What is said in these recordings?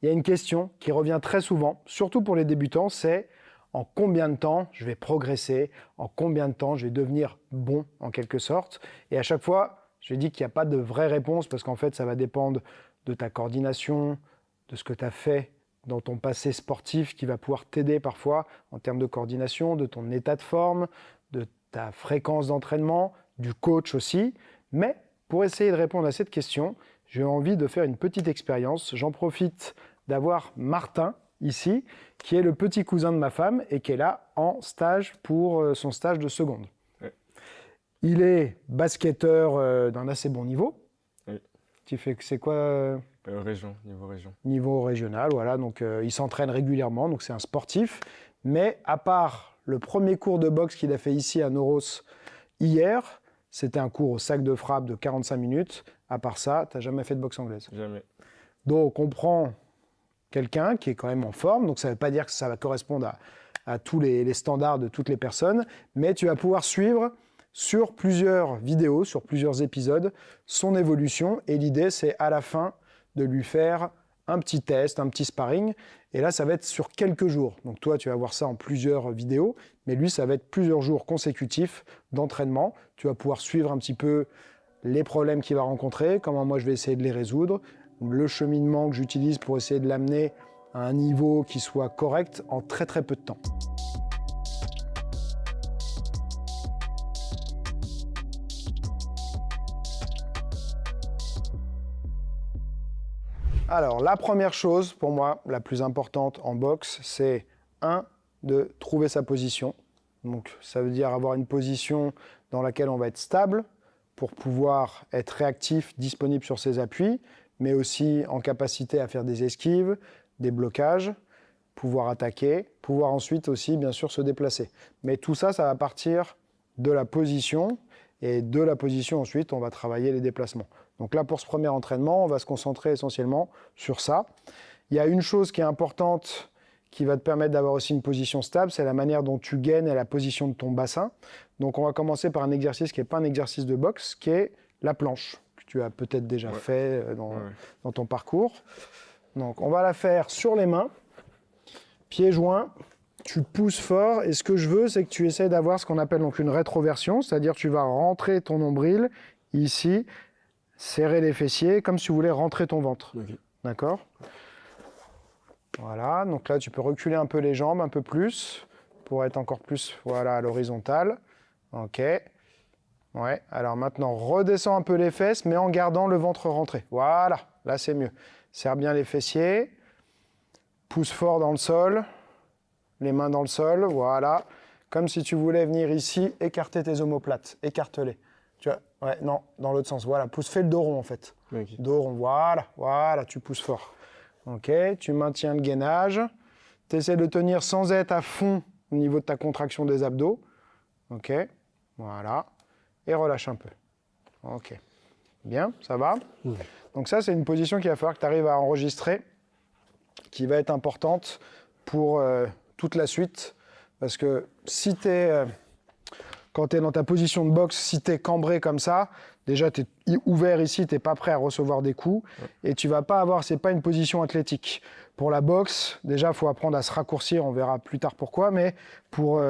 il y a une question qui revient très souvent, surtout pour les débutants, c'est en combien de temps je vais progresser, en combien de temps je vais devenir bon en quelque sorte. Et à chaque fois, je dis qu'il n'y a pas de vraie réponse parce qu'en fait, ça va dépendre de ta coordination, de ce que tu as fait dans ton passé sportif qui va pouvoir t'aider parfois en termes de coordination, de ton état de forme, de ta fréquence d'entraînement, du coach aussi. Mais pour essayer de répondre à cette question, j'ai envie de faire une petite expérience. J'en profite d'avoir Martin ici, qui est le petit cousin de ma femme et qui est là en stage pour son stage de seconde. Ouais. Il est basketteur d'un assez bon niveau. Oui. Tu fais c'est quoi Niveau région. Niveau régional, voilà. Donc il s'entraîne régulièrement, donc c'est un sportif. Mais à part le premier cours de boxe qu'il a fait ici à Noros hier, c'était un cours au sac de frappe de 45 minutes. À part ça, tu n'as jamais fait de boxe anglaise. Jamais. Donc on prend quelqu'un qui est quand même en forme, donc ça ne veut pas dire que ça va correspondre à tous les standards de toutes les personnes, mais tu vas pouvoir suivre sur plusieurs vidéos, sur plusieurs épisodes, son évolution, et l'idée c'est à la fin de lui faire un petit test, un petit sparring, et là ça va être sur quelques jours. Donc toi tu vas voir ça en plusieurs vidéos, mais lui ça va être plusieurs jours consécutifs d'entraînement. Tu vas pouvoir suivre un petit peu les problèmes qu'il va rencontrer, comment moi je vais essayer de les résoudre, le cheminement que j'utilise pour essayer de l'amener à un niveau qui soit correct en très très peu de temps. Alors, la première chose, pour moi, la plus importante en boxe, c'est de trouver sa position. Donc, ça veut dire avoir une position dans laquelle on va être stable pour pouvoir être réactif, disponible sur ses appuis, mais aussi en capacité à faire des esquives, des blocages, pouvoir attaquer, pouvoir ensuite aussi, bien sûr, se déplacer. Mais tout ça, ça va partir de la position, et de la position, ensuite, on va travailler les déplacements. Donc là, pour ce premier entraînement, on va se concentrer essentiellement sur ça. Il y a une chose qui est importante qui va te permettre d'avoir aussi une position stable, c'est la manière dont tu gaines et la position de ton bassin. Donc on va commencer par un exercice qui n'est pas un exercice de boxe, qui est la planche, que tu as peut-être déjà fait dans ton parcours. Donc on va la faire sur les mains, pieds joints, tu pousses fort, et ce que je veux, c'est que tu essaies d'avoir ce qu'on appelle donc une rétroversion, c'est-à-dire tu vas rentrer ton nombril ici, serrer les fessiers, comme si tu voulais rentrer ton ventre. Okay. D'accord ? Voilà, donc là tu peux reculer un peu les jambes, un peu plus, pour être encore plus à l'horizontale. Ok. Ouais, alors maintenant redescends un peu les fesses, mais en gardant le ventre rentré. Voilà, là c'est mieux. Serre bien les fessiers, pousse fort dans le sol, les mains dans le sol, voilà. Comme si tu voulais venir ici, écarter tes omoplates, écarte-les. Tu vois, ouais, non, dans l'autre sens, voilà, pousse, fais le dos rond en fait. Okay. Dos rond, voilà, tu pousses fort. Ok, tu maintiens le gainage, tu essaies de tenir sans être à fond au niveau de ta contraction des abdos. Ok, voilà, et relâche un peu. Ok, bien, ça va. Donc ça, c'est une position qu'il va falloir que tu arrives à enregistrer, qui va être importante pour toute la suite, parce que si tu es... Quand tu es dans ta position de boxe, si tu es cambré comme ça, déjà tu es ouvert ici, tu n'es pas prêt à recevoir des coups et tu vas pas avoir, c'est pas une position athlétique. Pour la boxe, déjà il faut apprendre à se raccourcir, on verra plus tard pourquoi, mais pour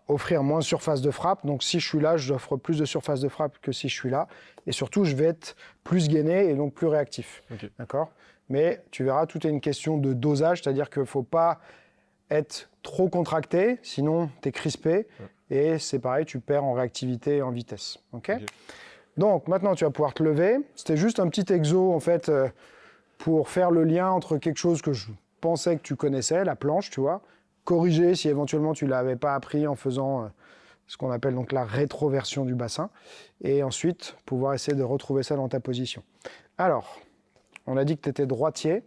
offrir moins de surface de frappe. Donc si je suis là, j'offre plus de surface de frappe que si je suis là. Et surtout, je vais être plus gainé et donc plus réactif. Okay. D'accord ? Mais tu verras, tout est une question de dosage, c'est-à-dire qu'il ne faut pas être trop contracté, sinon tu es crispé. Et c'est pareil, tu perds en réactivité et en vitesse. Okay ? Donc maintenant, tu vas pouvoir te lever. C'était juste un petit exo, en fait, pour faire le lien entre quelque chose que je pensais que tu connaissais, la planche, tu vois, corriger si éventuellement tu ne l'avais pas appris en faisant ce qu'on appelle donc la rétroversion du bassin, et ensuite pouvoir essayer de retrouver ça dans ta position. Alors, on a dit que tu étais droitier.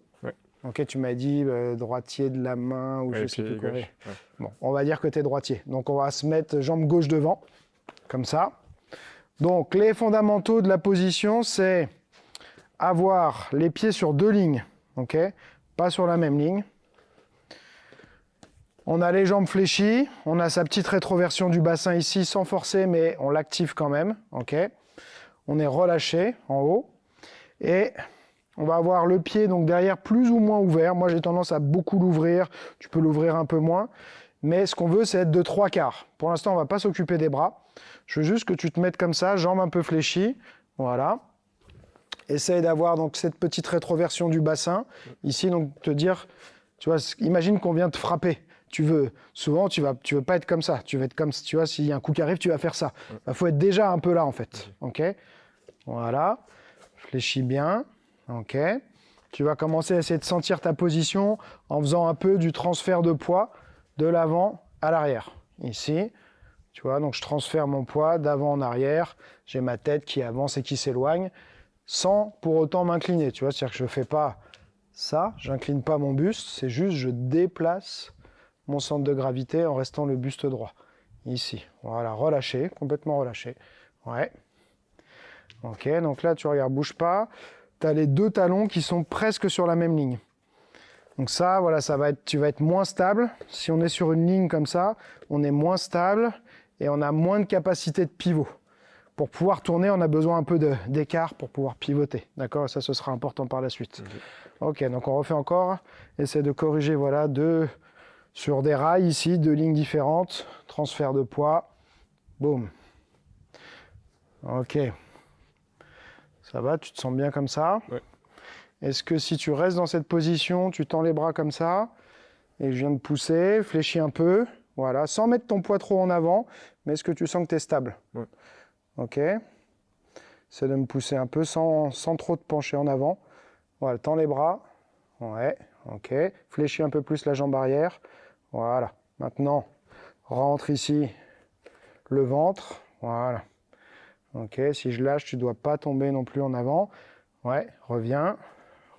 Ok, tu m'as dit droitier de la main ou je sais plus quoi. Ouais. Bon, on va dire que tu es droitier. Donc on va se mettre jambe gauche devant, comme ça. Donc les fondamentaux de la position, c'est avoir les pieds sur deux lignes, ok, pas sur la même ligne. On a les jambes fléchies, on a sa petite rétroversion du bassin ici sans forcer, mais on l'active quand même, ok. On est relâché en haut et on va avoir le pied donc derrière plus ou moins ouvert. Moi, j'ai tendance à beaucoup l'ouvrir. Tu peux l'ouvrir un peu moins. Mais ce qu'on veut, c'est être de 3/4. Pour l'instant, on ne va pas s'occuper des bras. Je veux juste que tu te mettes comme ça, jambes un peu fléchies. Voilà. Essaye d'avoir donc cette petite rétroversion du bassin. Ici, donc te dire, tu vois, imagine qu'on vient te frapper. Souvent, tu veux pas être comme ça. Tu veux être comme, tu vois, s'il y a un coup qui arrive, tu vas faire ça. Il faut être déjà un peu là, en fait. OK ? Voilà. Fléchis bien. OK. Tu vas commencer à essayer de sentir ta position en faisant un peu du transfert de poids de l'avant à l'arrière. Ici, tu vois, donc je transfère mon poids d'avant en arrière. J'ai ma tête qui avance et qui s'éloigne sans pour autant m'incliner. Tu vois, c'est-à-dire que je ne fais pas ça, je n'incline pas mon buste, c'est juste je déplace mon centre de gravité en restant le buste droit. Ici, voilà, relâché, complètement relâché. Ouais. Ok, donc là, tu regardes, bouge pas. Tu as les deux talons qui sont presque sur la même ligne. Donc ça, voilà, tu vas être moins stable. Si on est sur une ligne comme ça, on est moins stable et on a moins de capacité de pivot. Pour pouvoir tourner, on a besoin un peu d'écart pour pouvoir pivoter. D'accord ? Ça, ce sera important par la suite. Ok, donc on refait encore. Essaie de corriger, voilà, sur des rails ici, deux lignes différentes. Transfert de poids. Boum. Ok. Ça va, tu te sens bien comme ça ? Ouais. Est-ce que si tu restes dans cette position, tu tends les bras comme ça, et je viens de pousser, fléchis un peu, voilà, sans mettre ton poids trop en avant, mais est-ce que tu sens que tu es stable ? Ouais. Ok. Essaie de me pousser un peu sans trop te pencher en avant. Voilà, tends les bras. Ouais, ok. Fléchis un peu plus la jambe arrière. Voilà. Maintenant, rentre ici le ventre. Voilà. Ok, si je lâche, tu ne dois pas tomber non plus en avant. Ouais, reviens,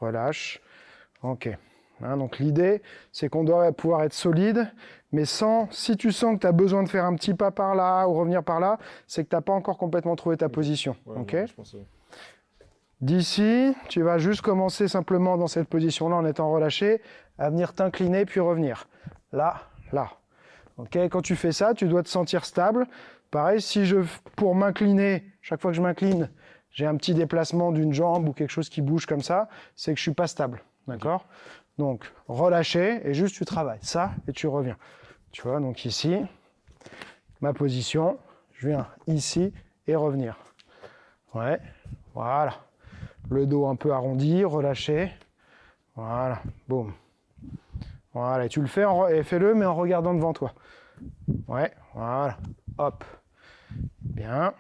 relâche. Ok. Hein, donc l'idée, c'est qu'on doit pouvoir être solide, mais si tu sens que tu as besoin de faire un petit pas par là ou revenir par là, c'est que tu n'as pas encore complètement trouvé ta position. Ouais, ok. ouais, je pense, D'ici, tu vas juste commencer simplement dans cette position-là en étant relâché, à venir t'incliner puis revenir. Là, là. Ok. Quand tu fais ça, tu dois te sentir stable. Pareil, pour m'incliner, chaque fois que je m'incline, j'ai un petit déplacement d'une jambe ou quelque chose qui bouge comme ça, c'est que je ne suis pas stable. D'accord ? Donc, relâcher et juste tu travailles. Ça, et tu reviens. Tu vois, donc ici, ma position, je viens ici et revenir. Ouais, voilà. Le dos un peu arrondi, relâché. Voilà, boum. Voilà, et tu le fais, et fais-le, mais en regardant devant toi. Ouais, voilà. Hop. Bien.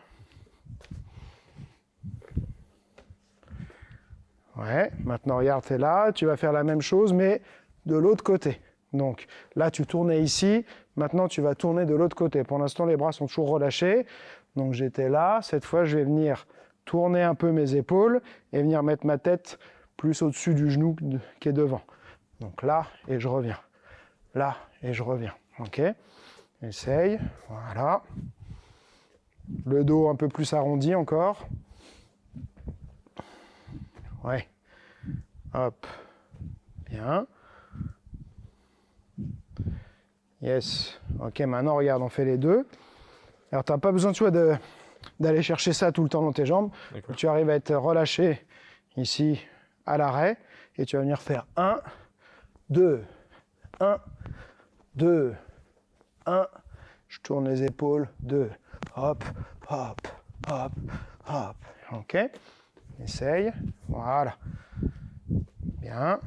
Ouais, maintenant regarde, tu es là, tu vas faire la même chose, mais de l'autre côté. Donc là, tu tournais ici, maintenant tu vas tourner de l'autre côté. Pour l'instant, les bras sont toujours relâchés. Donc j'étais là, cette fois, je vais venir tourner un peu mes épaules et venir mettre ma tête plus au-dessus du genou qui est devant. Donc là, et je reviens. Là, et je reviens. Ok ? Essaye, voilà. Le dos un peu plus arrondi encore. Ouais. Hop. Bien. Yes. Ok, maintenant, regarde, on fait les deux. Alors, tu n'as pas besoin, tu vois, d'aller chercher ça tout le temps dans tes jambes. Tu arrives à être relâché ici à l'arrêt et tu vas venir faire 1, 2, 1, 2, 1. Je tourne les épaules, 2. Hop, hop, hop, hop. Ok. Essaye. Voilà. Bien.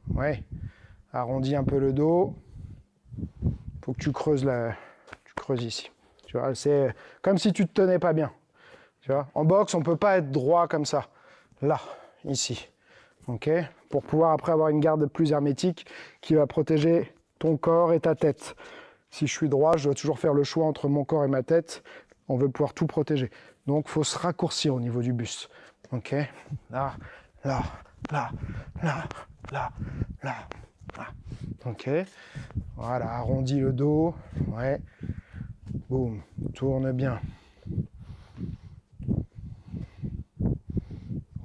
Ouais. Arrondis un peu le dos. Faut que tu creuses ici. Tu vois, c'est comme si tu te tenais pas bien. Tu vois, en boxe, on peut pas être droit comme ça. Là, ici. Ok. Pour pouvoir après avoir une garde plus hermétique qui va protéger ton corps et ta tête. Si je suis droit, je dois toujours faire le choix entre mon corps et ma tête. On veut pouvoir tout protéger. Donc, il faut se raccourcir au niveau du buste. Ok. Là, là, là, là, là, là, là. Ok. Voilà, arrondis le dos. Ouais. Boum. Tourne bien.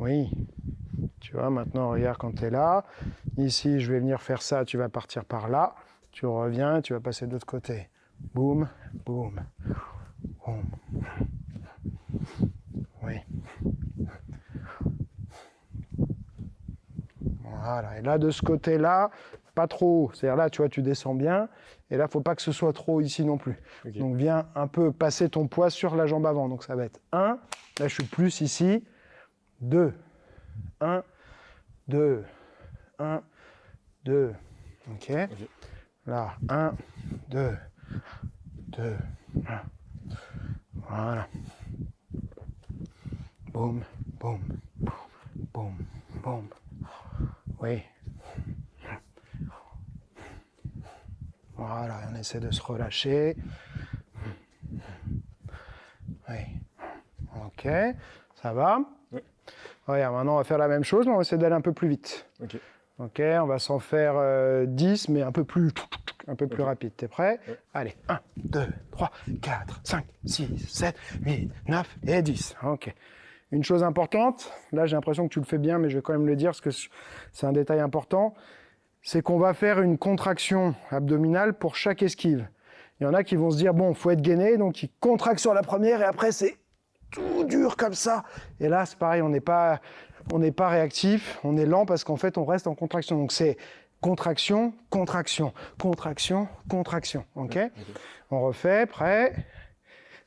Oui. Tu vois, maintenant, regarde quand tu es là. Ici, je vais venir faire ça. Tu vas partir par là. Tu reviens, tu vas passer de l'autre côté. Boum, boum, boum. Oui. Voilà. Et là, de ce côté-là, pas trop haut. C'est-à-dire là, tu vois, tu descends bien. Et là, il ne faut pas que ce soit trop haut ici non plus. Okay. Donc, viens un peu passer ton poids sur la jambe avant. Donc, ça va être 1. Là, je suis plus ici. 2. 1, 2, 1, 2. OK. Là, 1, 2, 2, 1. Voilà. Boum, boum, boum, boum. Oui. Voilà, on essaie de se relâcher. Oui. OK, ça va? Oui. Regarde, maintenant on va faire la même chose, mais on va essayer d'aller un peu plus vite. OK. OK, on va s'en faire 10, mais un peu plus rapide. T'es prêt? Oui. Allez, 1, 2, 3, 4, 5, 6, 7, 8, 9 et 10. OK. Une chose importante, là j'ai l'impression que tu le fais bien, mais je vais quand même le dire parce que c'est un détail important, c'est qu'on va faire une contraction abdominale pour chaque esquive. Il y en a qui vont se dire, bon, il faut être gainé, donc ils contractent sur la première et après c'est tout dur comme ça. Et là, c'est pareil, on n'est pas réactif, on est lent parce qu'en fait, on reste en contraction. Donc c'est contraction, contraction, contraction, contraction. OK? On refait, prêt?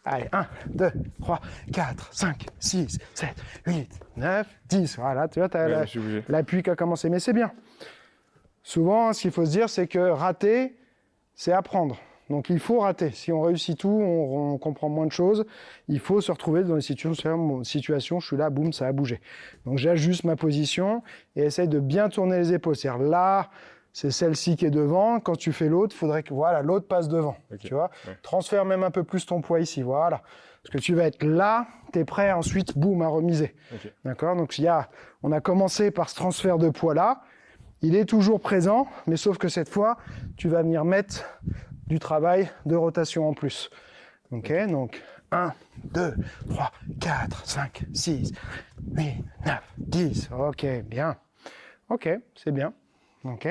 Allez, 1, 2, 3, 4, 5, 6, 7, 8, 9, 10. Voilà, tu vois, tu as l'appui qui a commencé, mais c'est bien. Souvent, ce qu'il faut se dire, c'est que rater, c'est apprendre. Donc, il faut rater. Si on réussit tout, on comprend moins de choses. Il faut se retrouver dans des situations, je suis là, boum, ça a bougé. Donc, j'ajuste ma position et essaye de bien tourner les épaules. C'est-à-dire là, c'est celle-ci qui est devant. Quand tu fais l'autre, il faudrait que voilà, l'autre passe devant. Okay. Tu vois, transfère même un peu plus ton poids ici. Voilà. Parce que tu vas être là, tu es prêt ensuite, boum, à remiser. Okay. D'accord? Donc, on a commencé par ce transfert de poids-là. Il est toujours présent, mais sauf que cette fois, tu vas venir mettre du travail de rotation en plus. OK? Donc, 1, 2, 3, 4, 5, 6, 8, 9, 10. OK, bien. OK, c'est bien. OK?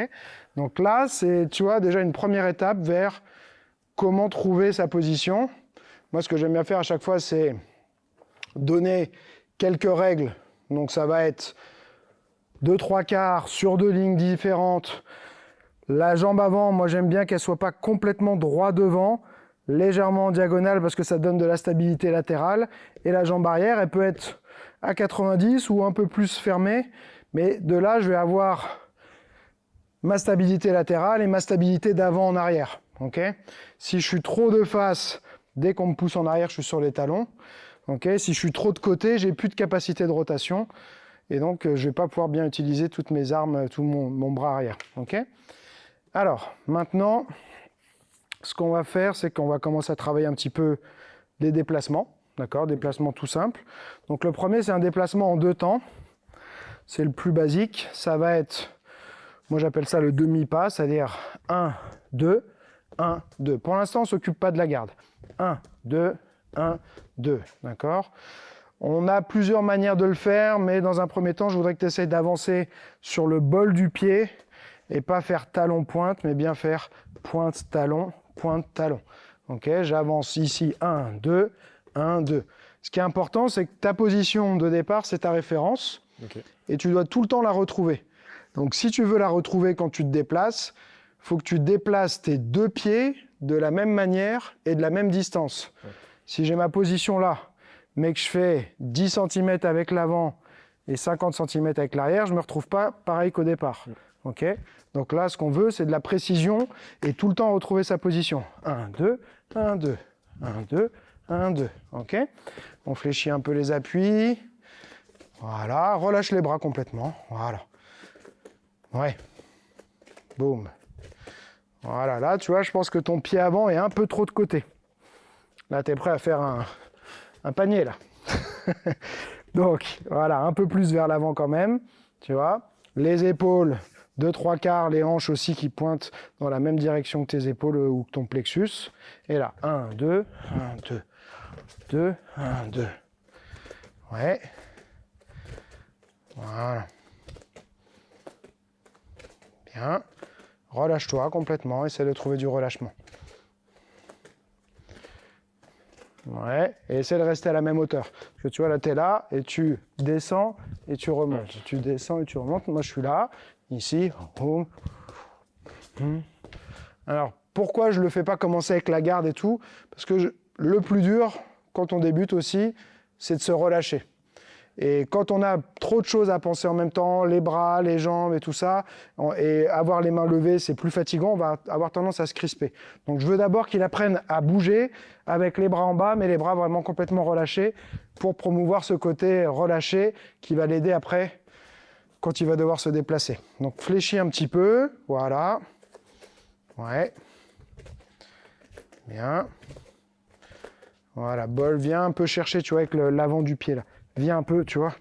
Donc là, c'est, tu vois, déjà une première étape vers comment trouver sa position. Moi, ce que j'aime bien faire à chaque fois, c'est donner quelques règles. Donc, ça va être 2-3 quarts sur 2 lignes différentes. La jambe avant, moi j'aime bien qu'elle ne soit pas complètement droit devant, légèrement en diagonale parce que ça donne de la stabilité latérale. Et la jambe arrière, elle peut être à 90 ou un peu plus fermée. Mais de là, je vais avoir ma stabilité latérale et ma stabilité d'avant en arrière. Okay? Si je suis trop de face, dès qu'on me pousse en arrière, je suis sur les talons. Okay? Si je suis trop de côté, j'ai plus de capacité de rotation. Et donc, je ne vais pas pouvoir bien utiliser toutes mes armes, tout mon bras arrière. Okay? Alors, maintenant, ce qu'on va faire, c'est qu'on va commencer à travailler un petit peu les déplacements. D'accord? Déplacements tout simples. Donc, le premier, c'est un déplacement en 2 temps. C'est le plus basique. Ça va être, moi j'appelle ça le demi-pas, c'est-à-dire 1, 2, 1, 2. Pour l'instant, on ne s'occupe pas de la garde. 1, 2, 1, 2. D'accord? On a plusieurs manières de le faire, mais dans un premier temps, je voudrais que tu essayes d'avancer sur le bol du pied et pas faire talon-pointe, mais bien faire pointe-talon, pointe-talon. Ok, j'avance ici, 1, 2, 1, 2. Ce qui est important, c'est que ta position de départ, c'est ta référence, et tu dois tout le temps la retrouver. Donc si tu veux la retrouver quand tu te déplaces, il faut que tu déplaces tes 2 pieds de la même manière et de la même distance. Si j'ai ma position là, mais que je fais 10 cm avec l'avant et 50 cm avec l'arrière, je ne me retrouve pas pareil qu'au départ. Okay? Donc là, ce qu'on veut, c'est de la précision et tout le temps retrouver sa position. 1, 2, 1, 2, 1, 2, 1, 2. OK? On fléchit un peu les appuis. Voilà, relâche les bras complètement. Voilà. Ouais. Boum. Voilà, là, tu vois, je pense que ton pied avant est un peu trop de côté. Là, tu es prêt à faire un panier, là. Donc, voilà, un peu plus vers l'avant quand même, tu vois. Les épaules, 2-3 quarts, les hanches aussi qui pointent dans la même direction que tes épaules ou que ton plexus. Et là, 1, 2, 1, 2, 2, 1, 2. Ouais. Voilà. Bien. Relâche-toi complètement, essaie de trouver du relâchement. Ouais, et essaie de rester à la même hauteur. Parce que tu vois, là, tu es là, et tu descends, et tu remontes. Tu descends et tu remontes. Moi, je suis là, ici. Boum. Alors, pourquoi je ne le fais pas commencer avec la garde et tout? Parce que le plus dur, quand on débute aussi, c'est de se relâcher. Et quand on a trop de choses à penser en même temps, les bras, les jambes et tout ça, et avoir les mains levées, c'est plus fatigant, on va avoir tendance à se crisper. Donc je veux d'abord qu'il apprenne à bouger avec les bras en bas, mais les bras vraiment complètement relâchés, pour promouvoir ce côté relâché qui va l'aider après quand il va devoir se déplacer. Donc fléchis un petit peu, voilà. Ouais. Bien. Voilà, bol, viens un peu chercher, tu vois, avec l'avant du pied là. Viens un peu, tu vois.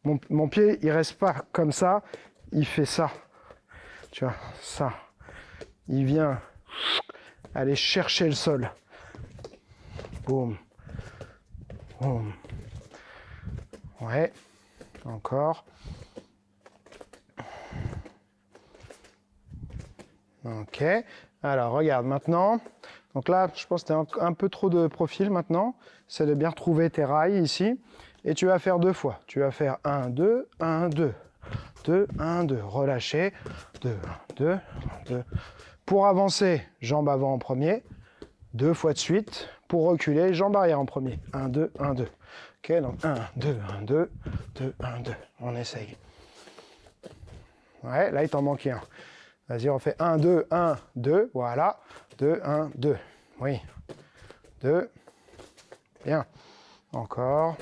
Mon pied, il reste pas comme ça, il fait ça. Tu vois, ça. Il vient aller chercher le sol. Boum. Boum. Ouais. Encore. Ok. Alors, regarde, maintenant. Donc là, je pense que tu as un peu trop de profil maintenant. C'est de bien retrouver tes rails ici. Et tu vas faire 2 fois. Tu vas faire 1, 2, 1, 2. 2, 1, 2. Relâcher. 2, 1, 2, 2. Pour avancer, jambe avant en premier. 2 fois de suite. Pour reculer, jambe arrière en premier. 1, 2, 1, 2. Ok, donc 1, 2, 1, 2, 2, 1, 2. On essaye. Ouais, là, il t'en manquait un. Vas-y, on fait 1, 2, 1, 2. Voilà. 2, 1, 2. Oui. 2. Bien. Encore.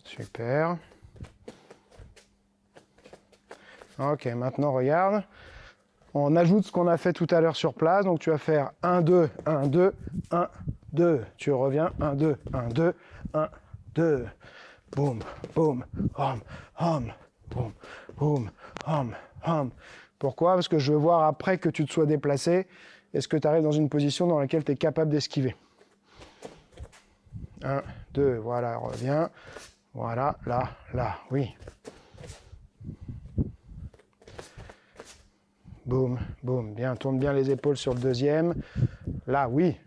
Super. Ok, maintenant regarde. On ajoute ce qu'on a fait tout à l'heure sur place. Donc tu vas faire 1, 2, 1, 2, 1, 2. Tu reviens 1, 2, 1, 2, 1, 2. Boum, boum, hum, hum, boum, boum, hum, hum. Pourquoi? Parce que je veux voir après que tu te sois déplacé, est-ce que tu arrives dans une position dans laquelle tu es capable d'esquiver. 1, 2, voilà, reviens. Voilà, là, là, oui. Boum, boum, bien, tourne bien les épaules sur le deuxième. Là, oui,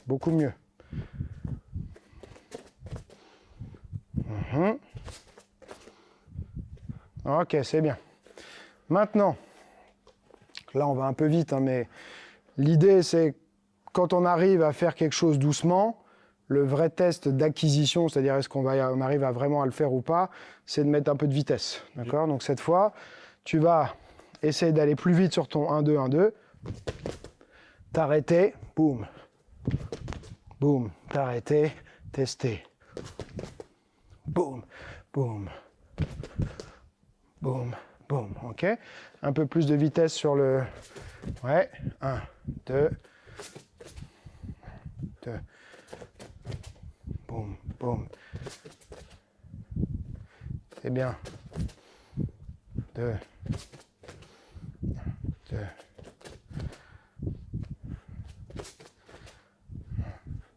beaucoup mieux. Ok, c'est bien. Maintenant, là on va un peu vite, hein, mais l'idée c'est quand on arrive à faire quelque chose doucement, le vrai test d'acquisition, c'est-à-dire est-ce qu'on arrive à vraiment à le faire ou pas, c'est de mettre un peu de vitesse. D'accord? Donc cette fois, tu vas essayer d'aller plus vite sur ton 1-2, 1-2, t'arrêter, boum, boum, t'arrêter, tester, boum, boum, boum, boum, ok? Un peu plus de vitesse sur le... Ouais, 1, 2, 2, boum, boum. C'est bien. 2, 2,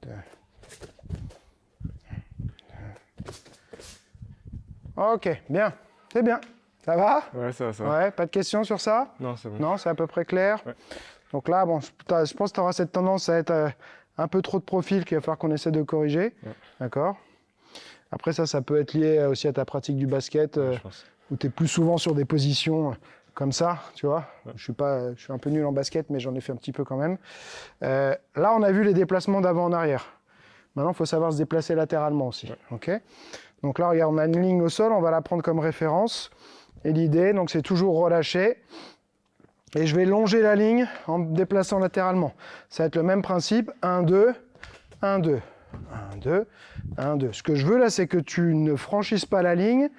2. Ok, bien, c'est bien. Ça va? Ouais, ça va, ça va. Ouais, pas de questions sur ça? Non, c'est bon. Non, c'est à peu près clair. Ouais. Donc là, bon, je pense que tu auras cette tendance à être un peu trop de profil qu'il va falloir qu'on essaie de corriger. Ouais. D'accord? Après, ça peut être lié aussi à ta pratique du basket, je pense. où tu es plus souvent sur des positions comme ça, tu vois. Ouais. Je suis un peu nul en basket, mais j'en ai fait un petit peu quand même. Là, on a vu les déplacements d'avant en arrière. Maintenant, il faut savoir se déplacer latéralement aussi. Ouais. Ok? Donc là, regarde, on a une ligne au sol, on va la prendre comme référence. Et l'idée, donc, c'est toujours relâcher. Et je vais longer la ligne en me déplaçant latéralement. Ça va être le même principe. 1, 2, 1, 2, 1, 2, 1, 2. Ce que je veux là, c'est que tu ne franchisses pas la ligne,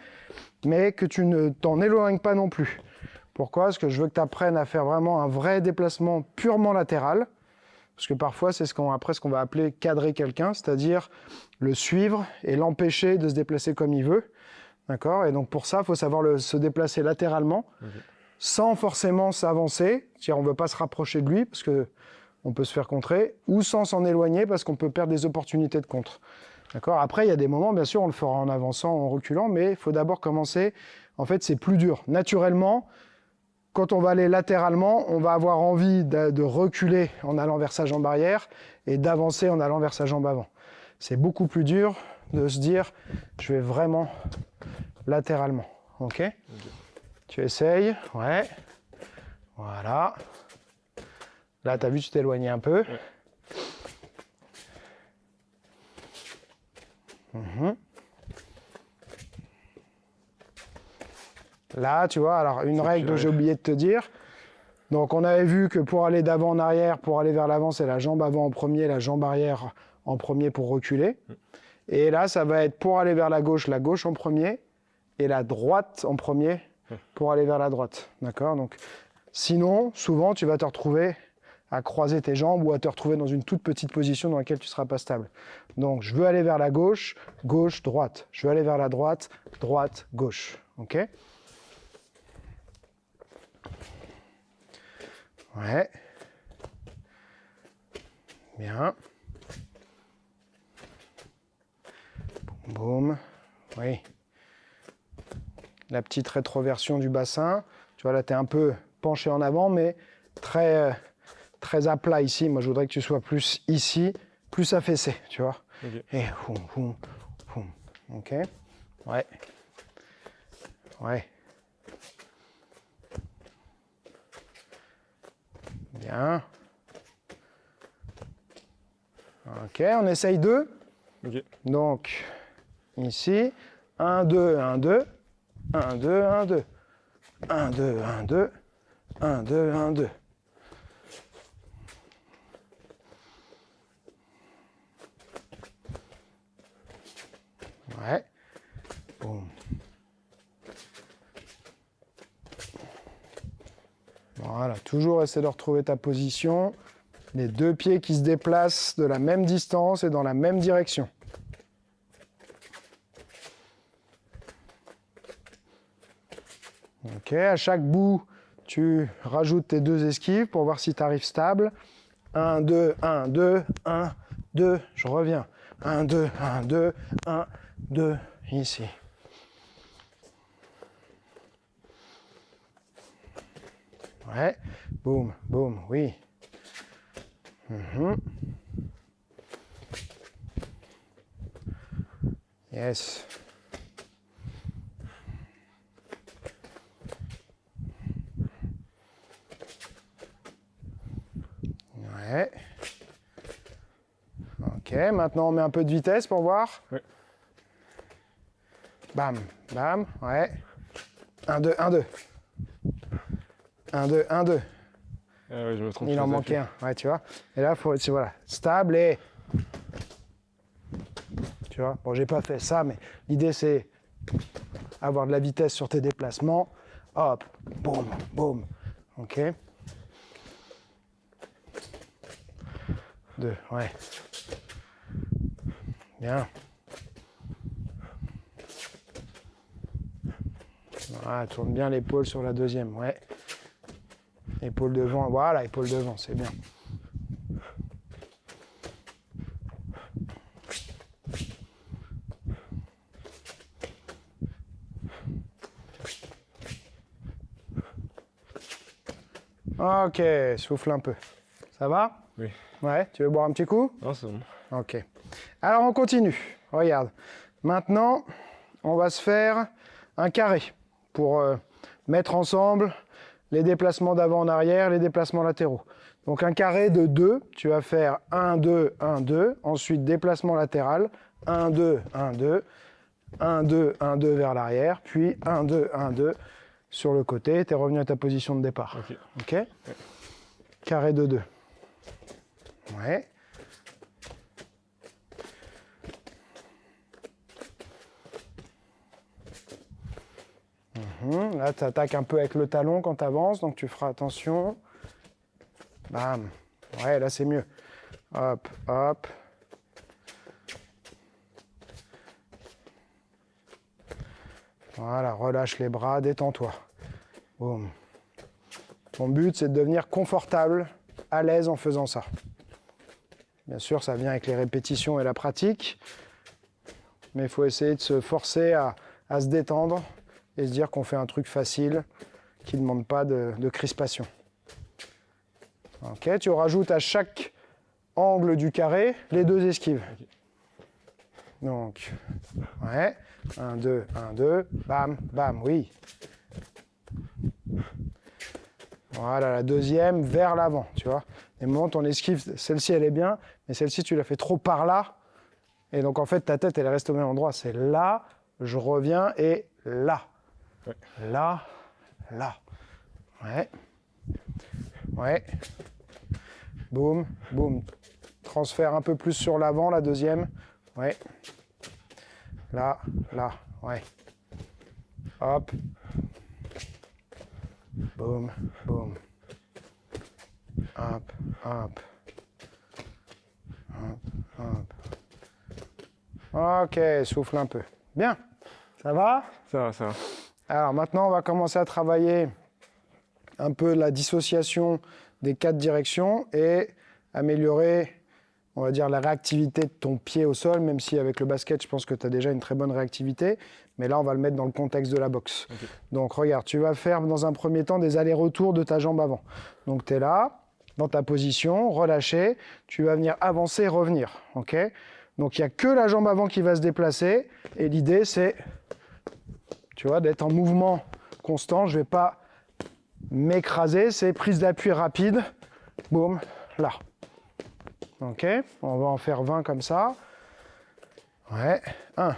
mais que tu ne t'en éloignes pas non plus. Pourquoi? Parce que je veux que tu apprennes à faire vraiment un vrai déplacement purement latéral. Parce que parfois, c'est ce qu'on va appeler cadrer quelqu'un, c'est-à-dire le suivre et l'empêcher de se déplacer comme il veut. D'accord? Et donc pour ça, il faut savoir se déplacer latéralement, sans forcément s'avancer, c'est-à-dire on ne veut pas se rapprocher de lui, parce qu'on peut se faire contrer, ou sans s'en éloigner, parce qu'on peut perdre des opportunités de contre. D'accord? Après, il y a des moments, bien sûr, on le fera en avançant, en reculant, mais il faut d'abord commencer. En fait, c'est plus dur. Naturellement, quand on va aller latéralement, on va avoir envie de reculer en allant vers sa jambe arrière et d'avancer en allant vers sa jambe avant. C'est beaucoup plus dur de se dire, je vais vraiment latéralement. Ok? Tu essayes, ouais. Voilà. Là, tu as vu, tu t'éloignes un peu. Ouais. Là, tu vois, alors une règle que j'ai oublié de te dire. Donc, on avait vu que pour aller d'avant en arrière, pour aller vers l'avant, c'est la jambe avant en premier, la jambe arrière en premier pour reculer. Et là, ça va être pour aller vers la gauche en premier, et la droite en premier pour aller vers la droite. D'accord? Donc, sinon, souvent, tu vas te retrouver à croiser tes jambes ou à te retrouver dans une toute petite position dans laquelle tu ne seras pas stable. Donc, je veux aller vers la gauche, gauche, droite. Je veux aller vers la droite, droite, gauche. OK? Ouais. Bien. Boum. Oui. La petite rétroversion du bassin. Tu vois, là, tu es un peu penché en avant, mais très à plat ici. Moi, je voudrais que tu sois plus ici, plus affaissé, tu vois. Okay. Et OK. Ouais. Ouais. Bien. OK, on essaye 2. Okay. Donc, ici, 1, 2, 1, 2. 1, 2, 1, 2. 1, 2, 1, 2. 1, 2, 1, 2. Ouais. Boum. Voilà, toujours essayer de retrouver ta position. Les deux pieds qui se déplacent de la même distance et dans la même direction. Ok, à chaque bout, tu rajoutes tes 2 esquives pour voir si tu arrives stable. 1, 2, 1, 2, 1, 2, je reviens. 1, 2, 1, 2, 1, 2, ici. Ouais, boum, boum, oui. Yes. Ouais. Ok, maintenant on met un peu de vitesse pour voir. Ouais. Bam, bam, ouais. 1, 2, 1, 2. 1, 2, 1, 2. Ah ouais, je me trompe. Il en manquait un, ouais, tu vois. Et là, il faut être voilà, stable et... Tu vois, bon, j'ai pas fait ça, mais l'idée, c'est avoir de la vitesse sur tes déplacements. Hop, boum, boum. OK. 2, ouais. Bien. Voilà, tourne bien l'épaule sur la deuxième, ouais. Épaule devant, voilà, épaule devant, c'est bien. Ok, souffle un peu. Ça va? Oui. Ouais, tu veux boire un petit coup? Non, c'est bon. Ok. Alors on continue. Regarde. Maintenant, on va se faire un carré pour mettre ensemble les déplacements d'avant en arrière, les déplacements latéraux. Donc un carré de 2, tu vas faire 1, 2, 1, 2. Ensuite, déplacement latéral. 1, 2, 1, 2. 1, 2, 1, 2 vers l'arrière. Puis 1, 2, 1, 2 sur le côté. Tu es revenu à ta position de départ. Ok. Ok. Carré de 2. Ouais. Là, tu attaques un peu avec le talon quand tu avances, donc tu feras attention. Bam. Ouais, là, c'est mieux. Hop, hop. Voilà, relâche les bras, détends-toi. Boum. Ton but, c'est de devenir confortable, à l'aise en faisant ça. Bien sûr, ça vient avec les répétitions et la pratique, mais il faut essayer de se forcer à se détendre et se dire qu'on fait un truc facile, qui ne demandent pas de crispation. Ok, tu rajoutes à chaque angle du carré les 2 esquives. Ok. Donc, ouais, 1, 2, 1, 2, bam, bam, oui. Voilà, la deuxième vers l'avant, tu vois. Et moment, ton esquive, celle-ci, elle est bien, mais celle-ci, tu l'as fait trop par là. Et donc, en fait, ta tête, elle reste au même endroit. C'est là, je reviens, et là. Ouais. Là, là. Ouais. Ouais. Boum, boum. Transfert un peu plus sur l'avant, la deuxième. Ouais. Là, là, ouais. Hop. Boum, boum. Hop, hop. Hop, hop. Ok, souffle un peu. Bien. Ça va? Ça va, ça va. Alors maintenant, on va commencer à travailler un peu la dissociation des 4 directions et améliorer, on va dire, la réactivité de ton pied au sol, même si avec le basket, je pense que tu as déjà une très bonne réactivité. Mais là, on va le mettre dans le contexte de la boxe. Okay. Donc regarde, tu vas faire dans un premier temps des allers-retours de ta jambe avant. Donc tu es là, dans ta position, relâché. Tu vas venir avancer et revenir. Okay, donc il n'y a que la jambe avant qui va se déplacer. Et l'idée, c'est, tu vois, d'être en mouvement constant. Je ne vais pas m'écraser. C'est prise d'appui rapide. Boum, là. Ok, on va en faire 20 comme ça. Ouais, 1,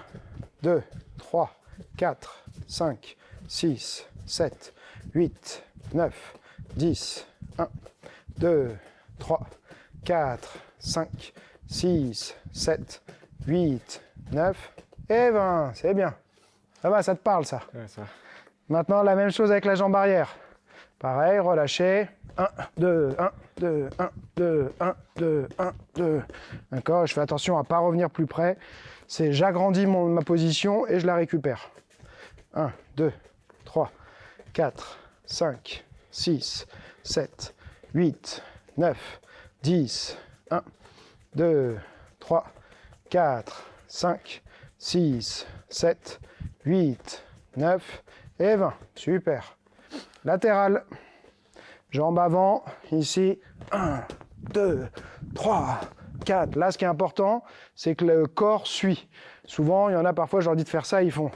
2, 3, 4, 5, 6, 7, 8, 9, 10, 1, 2, 3, 4, 5, 6, 7, 8, 9 et 20. C'est bien. Ça va, ça te parle ça? Ouais, ça va. Maintenant, la même chose avec la jambe arrière. Pareil, relâchez. 1, 2, 1, 2, 1, 2, 1, 2, 1, 2. D'accord, je fais attention à ne pas revenir plus près. C'est j'agrandis ma position et je la récupère. 1, 2, 3, 4, 5, 6, 7, 8, 9, 10, 1, 2, 3, 4, 5, 6, 7, 8, 9 et 20. Super. Latéral. Jambes avant, ici. 1, 2, 3, 4. Là, ce qui est important, c'est que le corps suit. Souvent, il y en a parfois, je leur dis de faire ça, ils font.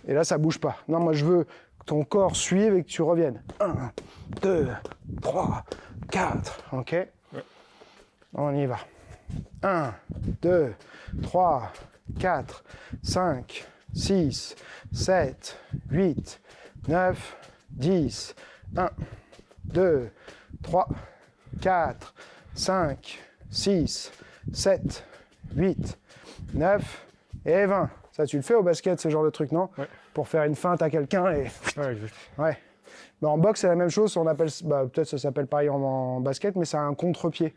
Et là, ça ne bouge pas. Non, moi, je veux que ton corps suive et que tu reviennes. 1, 2, 3, 4. OK? Ouais. On y va. 1, 2, 3, 4, 5, 6, 7, 8, 9, 10. 1, 2, 3, 4, 5, 6, 7, 8, 9 et 20. Ça, tu le fais au basket, ce genre de truc, non? Ouais. Pour faire une feinte à quelqu'un et... Ouais, exact. Ouais. Mais en boxe, c'est la même chose. On appelle, peut-être ça s'appelle pareil en basket, mais c'est un contre-pied.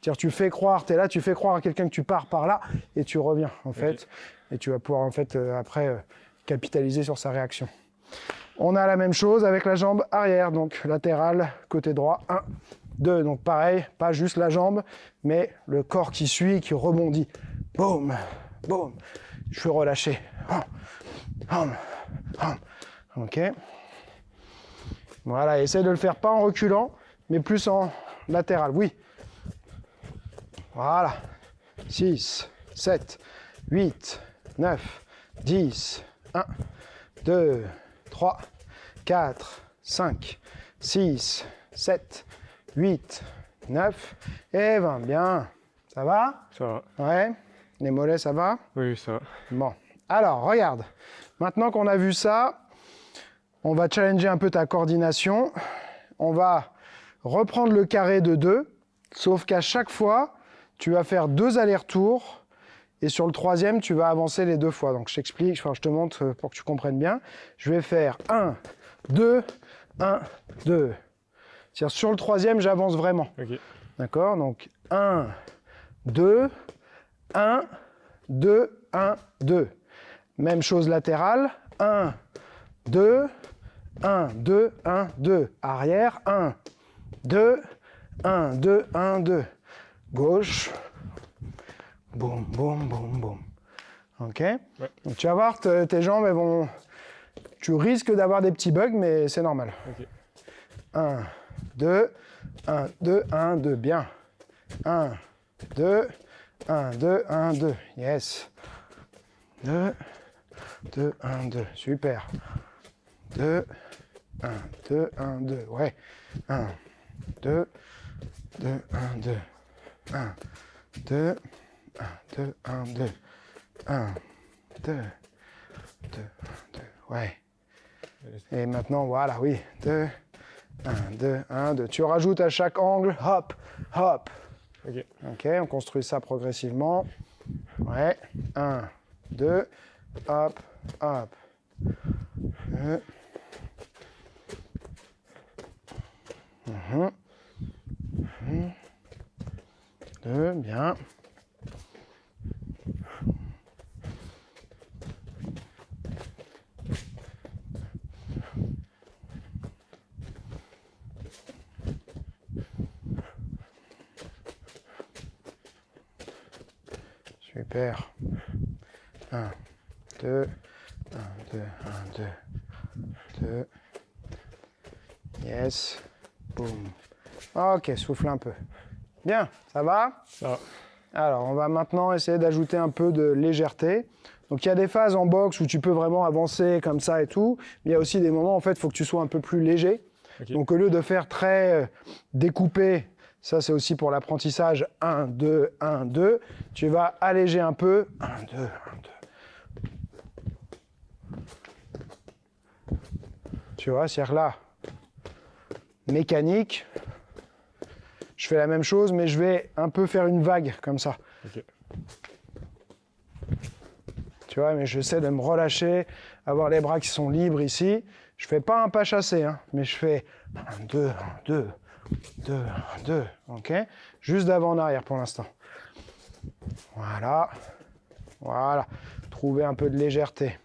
C'est-à-dire, tu fais croire, tu es là, tu fais croire à quelqu'un que tu pars par là et tu reviens, en fait. Et tu vas pouvoir, en fait, après, capitaliser sur sa réaction. On a la même chose avec la jambe arrière, donc latérale, côté droit, 1, 2. Donc pareil, pas juste la jambe, mais le corps qui suit, qui rebondit. Boum, boum. Je suis relâché. Ok. Voilà, essaye de le faire pas en reculant, mais plus en latéral. Oui. Voilà. 6, 7, 8, 9, 10, 1, 2, 3, 4, 5, 6, 7, 8, 9 et 20. Bien. Ça va? Ça va. Ouais. Les mollets, ça va? Oui, ça va. Bon. Alors, regarde. Maintenant qu'on a vu ça, on va challenger un peu ta coordination. On va reprendre le carré de 2, sauf qu'à chaque fois, tu vas faire 2 allers-retours. Et sur le troisième, tu vas avancer les 2 fois. Donc, je t'explique, je te montre pour que tu comprennes bien. Je vais faire 1, 2, 1, 2. C'est-à-dire, sur le troisième, j'avance vraiment. Ok. D'accord? Donc, 1, 2, 1, 2, 1, 2. Même chose latérale. 1, 2, 1, 2, 1, 2. Arrière, 1, 2, 1, 2, 1, 2. Gauche. Boum, boum, boum, boum. OK? Ouais. Donc, tu vas voir, tes jambes, elles vont Tu risques d'avoir des petits bugs, mais c'est normal. Ok. 1, 2, 1, 2, 1, 2. Bien. 1, 2, 1, 2, 1, 2. Yes. 2, 2, 1, 2. Super. 2, 1, 2, 1, 2. Ouais. 1, 2, 2, 1, 2. 1, 2, 1, 2, 1, 2. 1, 2, 2, 1, 2. Ouais. Et maintenant, voilà, oui. 2, 1, 2, 1, 2. Tu rajoutes à chaque angle, hop, hop. Ok. Ok, on construit ça progressivement. Ouais. 1, 2, hop, hop. 2. Deux, bien. Super. 1, 2, 1, 2, 1, 2, 2. Yes. Boum. Ok, souffle un peu. Bien, ça va? Ça va. Alors, on va maintenant essayer d'ajouter un peu de légèreté. Donc, il y a des phases en boxe où tu peux vraiment avancer comme ça et tout. Mais il y a aussi des moments, en fait, il faut que tu sois un peu plus léger. Ok. Donc, au lieu de faire très découpé, ça, c'est aussi pour l'apprentissage. 1, 2, 1, 2. Tu vas alléger un peu. 1, 2, 1, 2. Tu vois, c'est-à-dire là, mécanique. Je fais la même chose, mais je vais un peu faire une vague, comme ça. Ok. Tu vois, mais j'essaie de me relâcher, avoir les bras qui sont libres ici. Je fais pas un pas chassé, hein, mais je fais 1, 2, 1, 2, 2, 1, 2, ok? Juste d'avant en arrière pour l'instant. Voilà. Voilà. Trouver un peu de légèreté.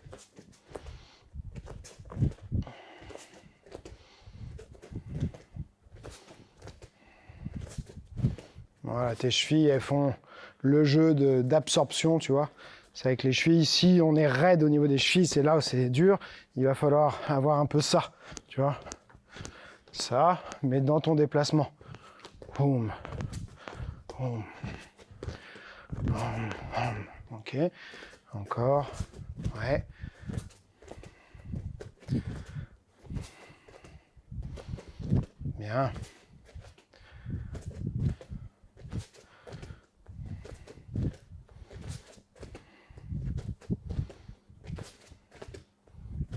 Voilà, tes chevilles, elles font le jeu d'absorption, tu vois. C'est avec les chevilles, si on est raide au niveau des chevilles, c'est là où c'est dur. Il va falloir avoir un peu ça, tu vois. Ça, mais dans ton déplacement. Boum. Boum. Boum. Boum. Ok. Encore. Ouais. Bien.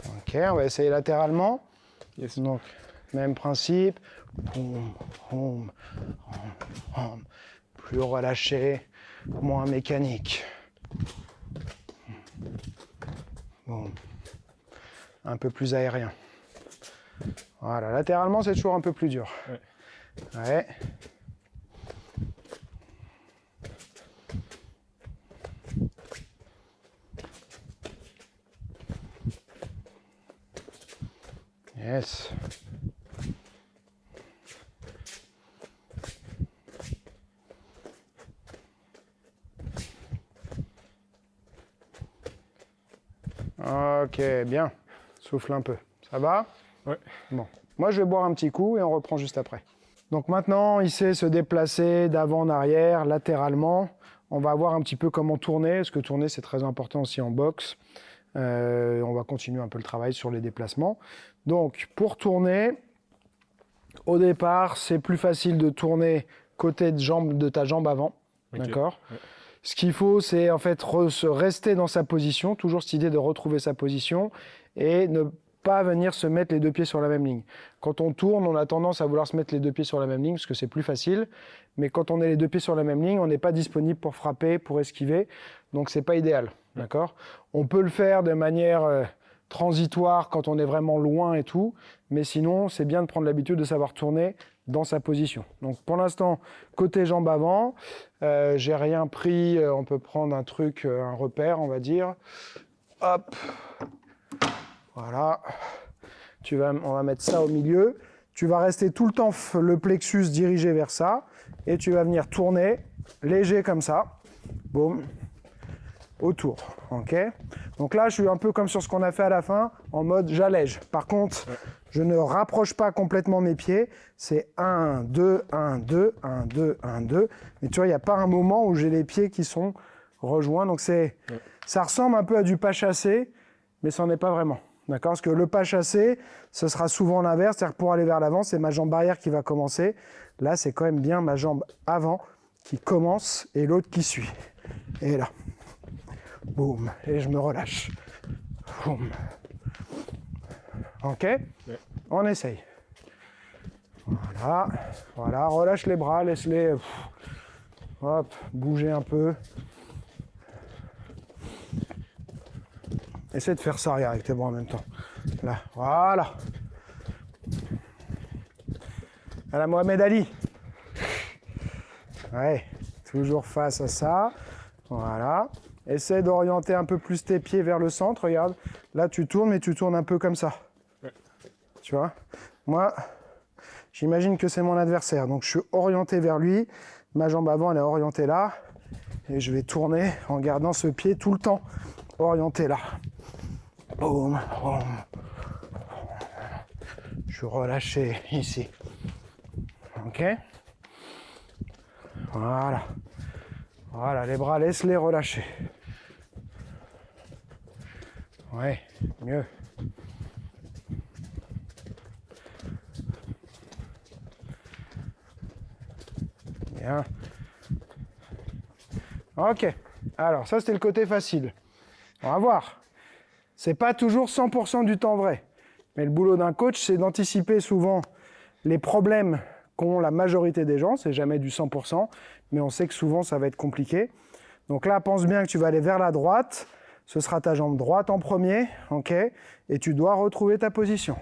Ok, on va essayer latéralement. Yes. Donc, même principe. Boum, boum, boum, boum. Plus relâché, moins mécanique. Boum. Un peu plus aérien. Voilà, latéralement, c'est toujours un peu plus dur. Ouais. Ouais. Yes. Ok, bien. Souffle un peu. Ça va? Ouais. Bon. Moi, je vais boire un petit coup et on reprend juste après. Donc maintenant, il sait se déplacer d'avant en arrière, latéralement. On va voir un petit peu comment tourner, parce que tourner, c'est très important aussi en boxe. On va continuer un peu le travail sur les déplacements. Donc, pour tourner, au départ, c'est plus facile de tourner côté de ta jambe avant. Ok. D'accord? Ouais. Ce qu'il faut, c'est en fait rester dans sa position, toujours cette idée de retrouver sa position et ne pas venir se mettre les deux pieds sur la même ligne. Quand on tourne, on a tendance à vouloir se mettre les deux pieds sur la même ligne parce que c'est plus facile. Mais quand on est les deux pieds sur la même ligne, on n'est pas disponible pour frapper, pour esquiver. Donc, c'est pas idéal. D'accord? On peut le faire de manière transitoire quand on est vraiment loin et tout. Mais sinon, c'est bien de prendre l'habitude de savoir tourner dans sa position. Donc, pour l'instant, côté jambe avant, j'ai rien pris. On peut prendre un truc, un repère, on va dire. Hop. Voilà. On va mettre ça au milieu. Tu vas rester tout le temps le plexus dirigé vers ça. Et tu vas venir tourner, léger comme ça. Boum. autour. Ok. Donc là, je suis un peu comme sur ce qu'on a fait à la fin, en mode j'allège. Par contre, je ne rapproche pas complètement mes pieds. C'est 1, 2, 1, 2, 1, 2, 1, 2. Mais tu vois, il n'y a pas un moment où j'ai les pieds qui sont rejoints. Donc ça ressemble un peu à du pas chassé, mais ça n'en est pas vraiment. D'accord? Parce que le pas chassé, ce sera souvent l'inverse. C'est-à-dire que pour aller vers l'avant, c'est ma jambe arrière qui va commencer. Là, c'est quand même bien ma jambe avant qui commence et l'autre qui suit. Et là. Boum. Et je me relâche. Boum. Ok? On essaye. Voilà. Voilà. Relâche les bras. Laisse-les. Hop. Bouger un peu. Essaie de faire ça, regarde, avec tes bras en même temps. Là. Voilà. À la Mohamed Ali. Ouais. Toujours face à ça. Voilà. Essaie d'orienter un peu plus tes pieds vers le centre, regarde. Là, tu tournes, mais tu tournes un peu comme ça. Ouais. Tu vois? Moi, j'imagine que c'est mon adversaire. Donc, je suis orienté vers lui. Ma jambe avant, elle est orientée là. Et je vais tourner en gardant ce pied tout le temps orienté là. Boum, boum. Je suis relâché ici. Ok? Voilà. Voilà, les bras, laisse-les relâcher. Ouais, mieux. Bien. Ok. Alors, ça, c'était le côté facile. On va voir. C'est pas toujours 100% du temps vrai. Mais le boulot d'un coach, c'est d'anticiper souvent les problèmes qu'ont la majorité des gens. C'est jamais du 100%, mais on sait que souvent, ça va être compliqué. Donc là, pense bien que tu vas aller vers la droite. Ce sera ta jambe droite en premier, ok? Et tu dois retrouver ta position.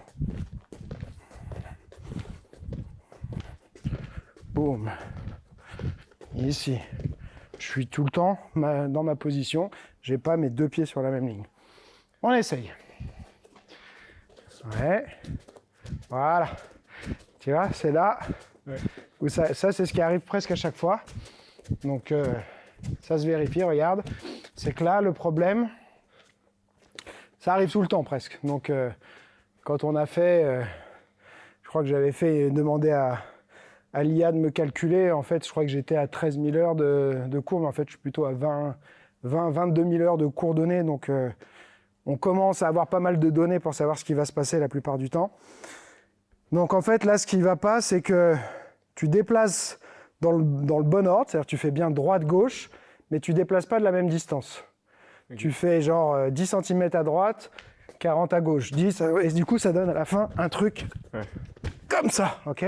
Boum. Ici. Je suis tout le temps dans ma position. Je n'ai pas mes deux pieds sur la même ligne. On essaye. Ouais. Voilà. Tu vois, c'est là où ça c'est ce qui arrive presque à chaque fois. Donc, ça se vérifie, regarde. C'est que là, le problème, ça arrive tout le temps presque. Donc, quand on a fait, je crois que j'avais fait demander à l'IA de me calculer. En fait, je crois que j'étais à 13 000 heures de cours, mais en fait, je suis plutôt à 22 000 heures de cours donnés. Donc, on commence à avoir pas mal de données pour savoir ce qui va se passer la plupart du temps. Donc, en fait, là, ce qui ne va pas, c'est que tu déplaces dans le bon ordre, c'est-à-dire que tu fais bien droite-gauche, mais tu ne déplaces pas de la même distance. Okay. Tu fais genre 10 cm à droite, 40 à gauche, 10, et du coup, ça donne à la fin un truc comme ça, ok?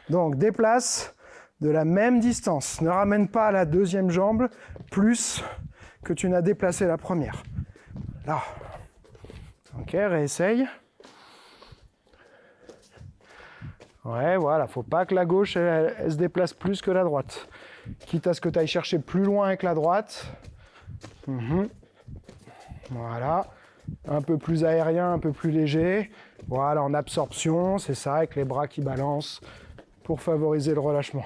Donc, déplace de la même distance. Ne ramène pas la deuxième jambe plus que tu n'as déplacé la première. Là. Ok, réessaye. Ouais, voilà, faut pas que la gauche elle se déplace plus que la droite. Quitte à ce que tu ailles chercher plus loin avec la droite. Voilà. Un peu plus aérien, un peu plus léger. Voilà, en absorption, c'est ça, avec les bras qui balancent pour favoriser le relâchement.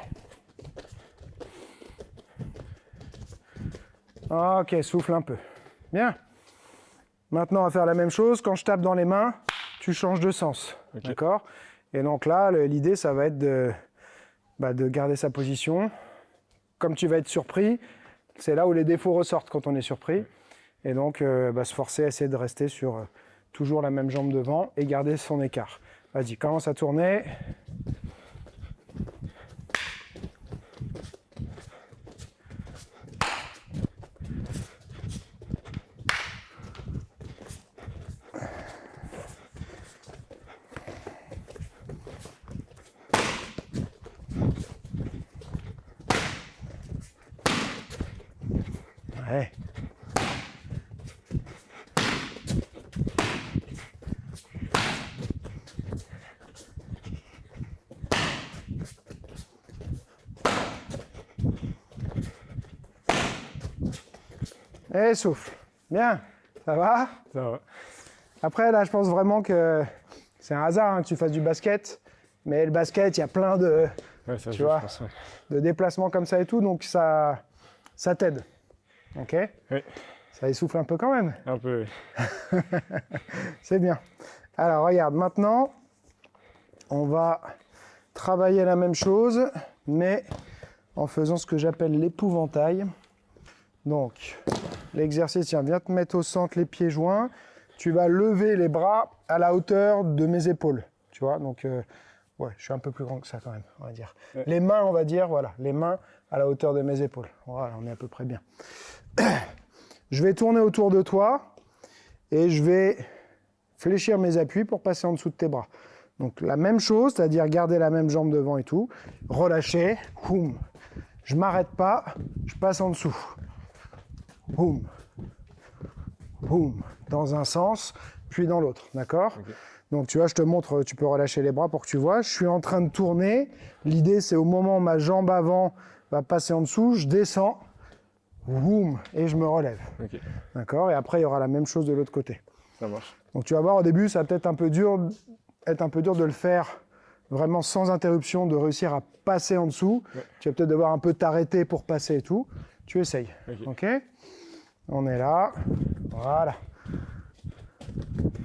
Ok, souffle un peu. Bien. Maintenant, on va faire la même chose. Quand je tape dans les mains, tu changes de sens. Okay. D'accord ? Et donc là, l'idée, ça va être de garder sa position. Comme tu vas être surpris, c'est là où les défauts ressortent quand on est surpris. Et donc, se forcer à essayer de rester sur toujours la même jambe devant et garder son écart. Vas-y, commence à tourner. Ouais. Et souffle. Bien. Ça va ? Ça va. Après, là, je pense vraiment que c'est un hasard que tu fasses du basket. Mais le basket, il y a plein de, de déplacements comme ça et tout. Donc, ça t'aide. OK ? Oui. Ça essouffle un peu quand même. Un peu, oui. C'est bien. Alors, regarde, maintenant, on va travailler la même chose, mais en faisant ce que j'appelle l'épouvantail. Donc, l'exercice, tiens, viens te mettre au centre, les pieds joints. Tu vas lever les bras à la hauteur de mes épaules. Tu vois, donc, ouais, je suis un peu plus grand que ça quand même, on va dire. Ouais. Les mains, on va dire, voilà, les mains à la hauteur de mes épaules. Voilà, on est à peu près bien. Je vais tourner autour de toi et je vais fléchir mes appuis pour passer en dessous de tes bras. Donc la même chose, c'est-à-dire garder la même jambe devant et tout. Relâcher, boum. Je ne m'arrête pas, je passe en dessous. Boum. Boum. Dans un sens, puis dans l'autre, d'accord ? Ok. Donc tu vois, je te montre, tu peux relâcher les bras pour que tu vois. Je suis en train de tourner. L'idée, c'est au moment où ma jambe avant va passer en dessous, je descends, boum, et je me relève. Ok, D'accord ? Et après, il y aura la même chose de l'autre côté. ça marche. Donc tu vas voir, au début, ça va peut-être être un peu dur de le faire vraiment sans interruption, de réussir à passer en dessous. Ouais. Tu vas peut-être devoir un peu t'arrêter pour passer et tout. Tu essayes. Ok. Ok ? On est là. Voilà.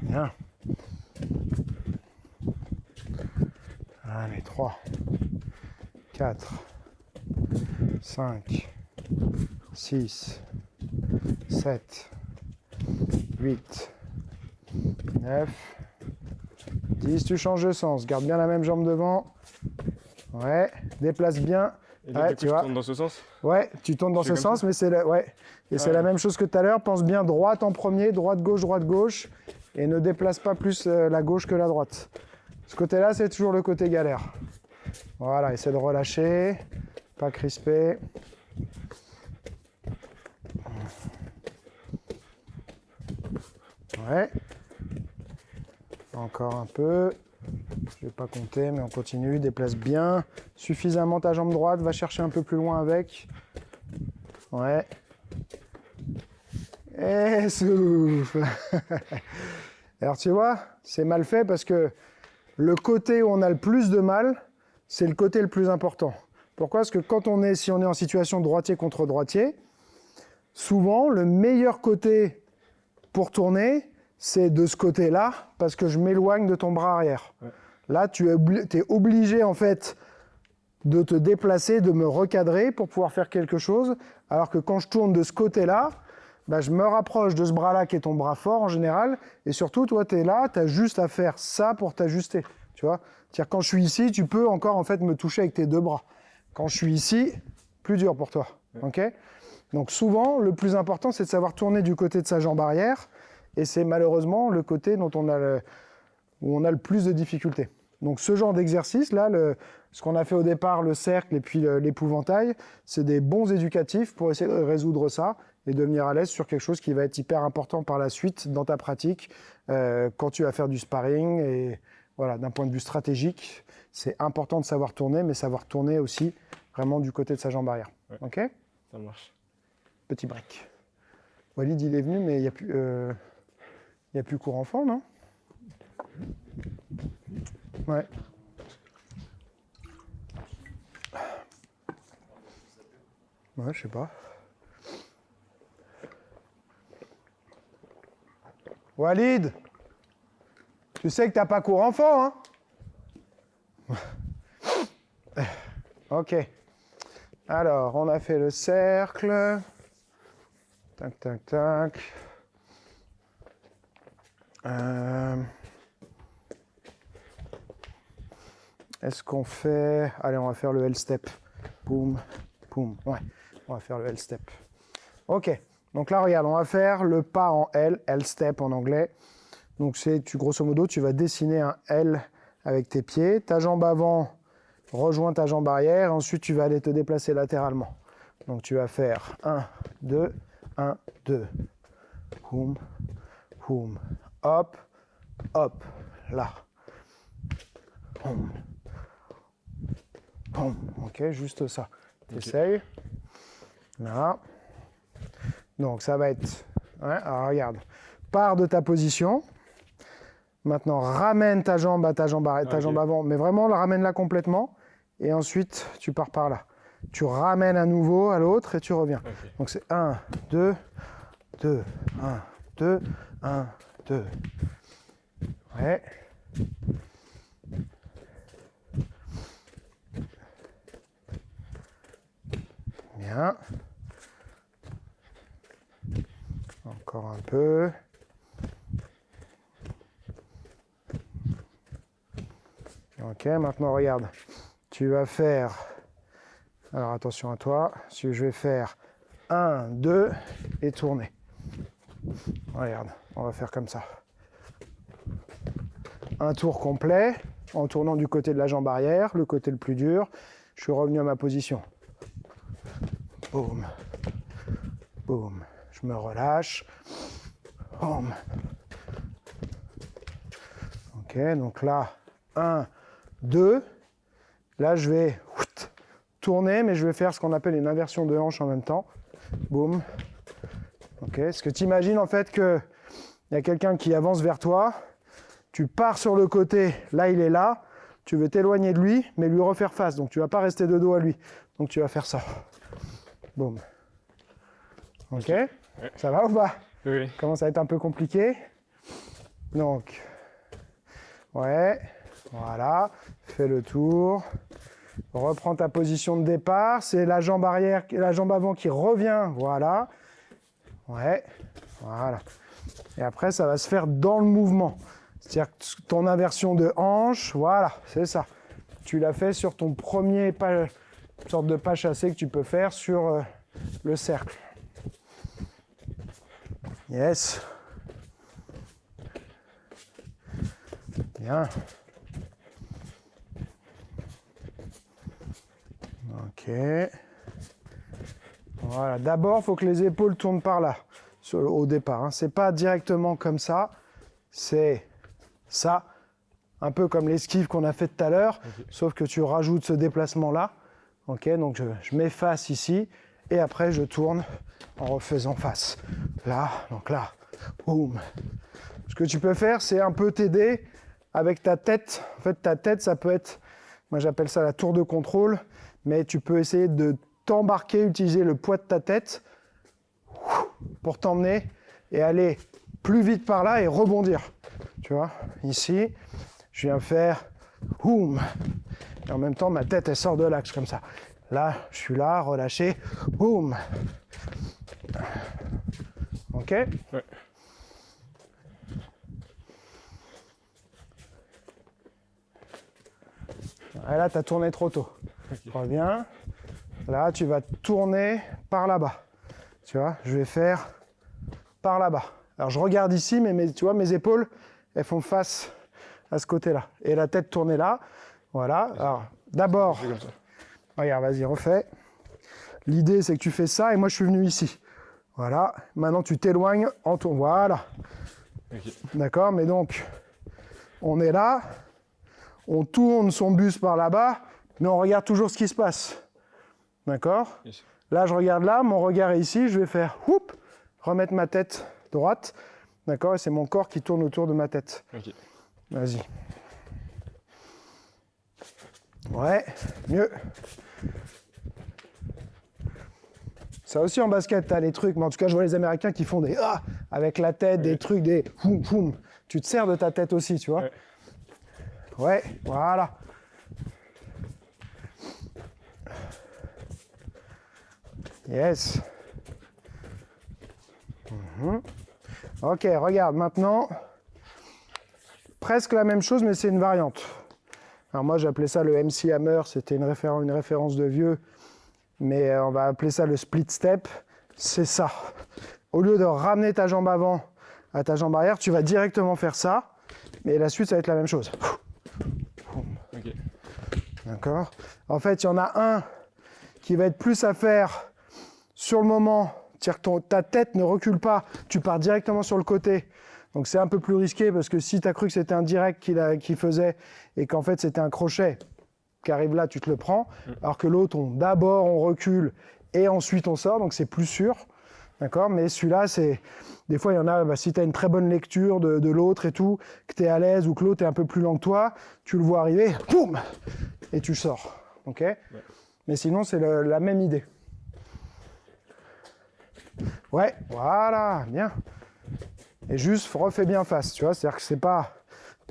Bien. Allez, 3, 4, 5, 6, 7, 8, 9, 10. Tu changes de sens. Garde bien la même jambe devant. Ouais. Déplace bien. Et là, Ouais, du coup, tu je vois. tourne dans ce sens? Ouais, tu tournes dans Je ce fais comme sens, mais c'est ouais. Et c'est la même chose que tout à l'heure. Pense bien droite en premier, droite gauche, et ne déplace pas plus la gauche que la droite. Ce côté-là, c'est toujours le côté galère. Voilà, essaie de relâcher, pas crisper. Ouais. Encore un peu. Je vais pas compter, mais on continue. Déplace bien suffisamment ta jambe droite. Va chercher un peu plus loin avec. Ouais. Et souffle. Alors tu vois, c'est mal fait parce que le côté où on a le plus de mal, c'est le côté le plus important. Pourquoi ? Parce que si on est en situation droitier contre droitier, souvent le meilleur côté pour tourner, c'est de ce côté-là, parce que je m'éloigne de ton bras arrière. Ouais. Là, tu es obligé en fait de te déplacer, de me recadrer pour pouvoir faire quelque chose, alors que quand je tourne de ce côté-là, bah, je me rapproche de ce bras-là qui est ton bras fort en général, et surtout, toi, tu es là, tu as juste à faire ça pour t'ajuster, tu vois. C'est-à-dire, quand je suis ici, tu peux encore en fait me toucher avec tes deux bras. Quand je suis ici, plus dur pour toi, ok ? Donc souvent, le plus important, c'est de savoir tourner du côté de sa jambe arrière, et c'est malheureusement le côté où on a le plus de difficultés. Donc ce genre d'exercice, là, ce qu'on a fait au départ, le cercle et puis l'épouvantail, c'est des bons éducatifs pour essayer de résoudre ça et devenir à l'aise sur quelque chose qui va être hyper important par la suite dans ta pratique, quand tu vas faire du sparring. Et voilà, d'un point de vue stratégique, c'est important de savoir tourner, mais savoir tourner aussi vraiment du côté de sa jambe arrière. Ouais. Ok ? Ça marche. Petit break. Walid, il est venu, mais il n'y a plus cours enfant, non ? Ouais. Ouais, je sais pas. Walid, tu sais que t'as pas cours enfant, hein ? Ok. Alors, on a fait le cercle. Tac, tac, tac. Est-ce qu'on fait... Allez, on va faire le L-step. Boum, boum. Ouais, on va faire le L-step. Ok. Donc là, regarde, on va faire le pas en L, L-step en anglais. Donc grosso modo, tu vas dessiner un L avec tes pieds. Ta jambe avant rejoint ta jambe arrière. Ensuite, tu vas aller te déplacer latéralement. Donc tu vas faire 1, 2, 1, 2. Boum, boum. Hop, hop, là. Boum. Boum. Ok, juste ça. T'essayes. Là. Donc ça va être... Ouais, alors regarde. Pars de ta position. Maintenant, ramène ta jambe à ta jambe avant. Mais vraiment, ramène-la complètement. Et ensuite, tu pars par là. Tu ramènes à nouveau à l'autre et tu reviens. Okay. Donc c'est 1, 2, 2, 1, 2, 1, 2. Ouais. Bien. Encore un peu. Ok, maintenant regarde. Tu vas faire... Alors attention à toi. Je vais faire 1, 2 et tourner. Regarde, on va faire comme ça. Un tour complet en tournant du côté de la jambe arrière, le côté le plus dur. Je suis revenu à ma position. Boum. Boum. Je me relâche. Boum. Ok, donc là, 1, 2. Là, je vais tourner, mais je vais faire ce qu'on appelle une inversion de hanche en même temps. Boum. Ok, est-ce que tu imagines en fait qu'il y a quelqu'un qui avance vers toi, tu pars sur le côté, là il est là, tu veux t'éloigner de lui, mais lui refaire face, donc tu ne vas pas rester de dos à lui. Donc tu vas faire ça. Boum. Ok, ouais. Ça va ou pas? Oui. Commence à être un peu compliqué. Donc, ouais, voilà, fais le tour. Reprends ta position de départ, c'est la jambe arrière, la jambe avant qui revient, voilà. Ouais, voilà. Et après, ça va se faire dans le mouvement. C'est-à-dire que ton inversion de hanche, voilà, c'est ça. Tu l'as fait sur ton premier pas, une sorte de pas chassé que tu peux faire sur le cercle. Yes. Bien. Ok. Voilà. D'abord, il faut que les épaules tournent par là, au départ. Hein. C'est pas directement comme ça. C'est ça, un peu comme l'esquive qu'on a fait tout à l'heure, sauf que tu rajoutes ce déplacement-là. Ok, donc je m'efface ici, et après je tourne en refaisant face. Là, donc là, boum. Ce que tu peux faire, c'est un peu t'aider avec ta tête. En fait, ta tête, ça peut être, moi j'appelle ça la tour de contrôle, mais tu peux essayer de t'embarquer, utiliser le poids de ta tête pour t'emmener et aller plus vite par là et rebondir. Tu vois, ici, je viens faire boum. Et en même temps, ma tête, elle sort de l'axe comme ça. Là, je suis là, relâché, boum. Ok? Ouais. Et là, tu as tourné trop tôt. Okay. Reviens. Là, tu vas tourner par là-bas. Tu vois, je vais faire par là-bas. Alors, je regarde ici, mais tu vois, mes épaules, elles font face à ce côté-là. Et la tête tournée là. Voilà. Alors, d'abord, regarde, vas-y, refais. L'idée, c'est que tu fais ça et moi, je suis venu ici. Voilà. Maintenant, tu t'éloignes en tournant. Voilà. Okay. D'accord? Mais donc, on est là. On tourne son buste par là-bas, mais on regarde toujours ce qui se passe. D'accord? Yes. Là, je regarde là, mon regard est ici. Je vais faire, whoop, remettre ma tête droite. D'accord? Et c'est mon corps qui tourne autour de ma tête. Okay. Vas-y. Ouais, mieux. Ça aussi en basket, tu as les trucs, mais en tout cas, je vois les Américains qui font des ah avec la tête, des trucs, des poum poum. Tu te sers de ta tête aussi, tu vois. Ouais, voilà. Yes. Ok, regarde, maintenant, presque la même chose, mais c'est une variante. Alors moi, j'appelais ça le MC Hammer, c'était une référence de vieux, mais on va appeler ça le split step. C'est ça. Au lieu de ramener ta jambe avant à ta jambe arrière, tu vas directement faire ça, mais la suite, ça va être la même chose. Okay. D'accord. En fait, il y en a un qui va être plus à faire sur le moment, c'est-à-dire que ta tête ne recule pas, tu pars directement sur le côté. Donc c'est un peu plus risqué parce que si tu as cru que c'était un direct qu'il faisait et qu'en fait c'était un crochet qui arrive là, tu te le prends. Alors que l'autre, d'abord on recule et ensuite on sort, donc c'est plus sûr. D'accord? Mais celui-là, c'est... Des fois, il y en a, si tu as une très bonne lecture de l'autre et tout, que tu es à l'aise ou que l'autre est un peu plus lent que toi, tu le vois arriver, boum, et tu sors. Ok? Ouais. Mais sinon, c'est la même idée. Ouais, voilà, bien. Et juste, refais bien face, tu vois. C'est-à-dire que c'est pas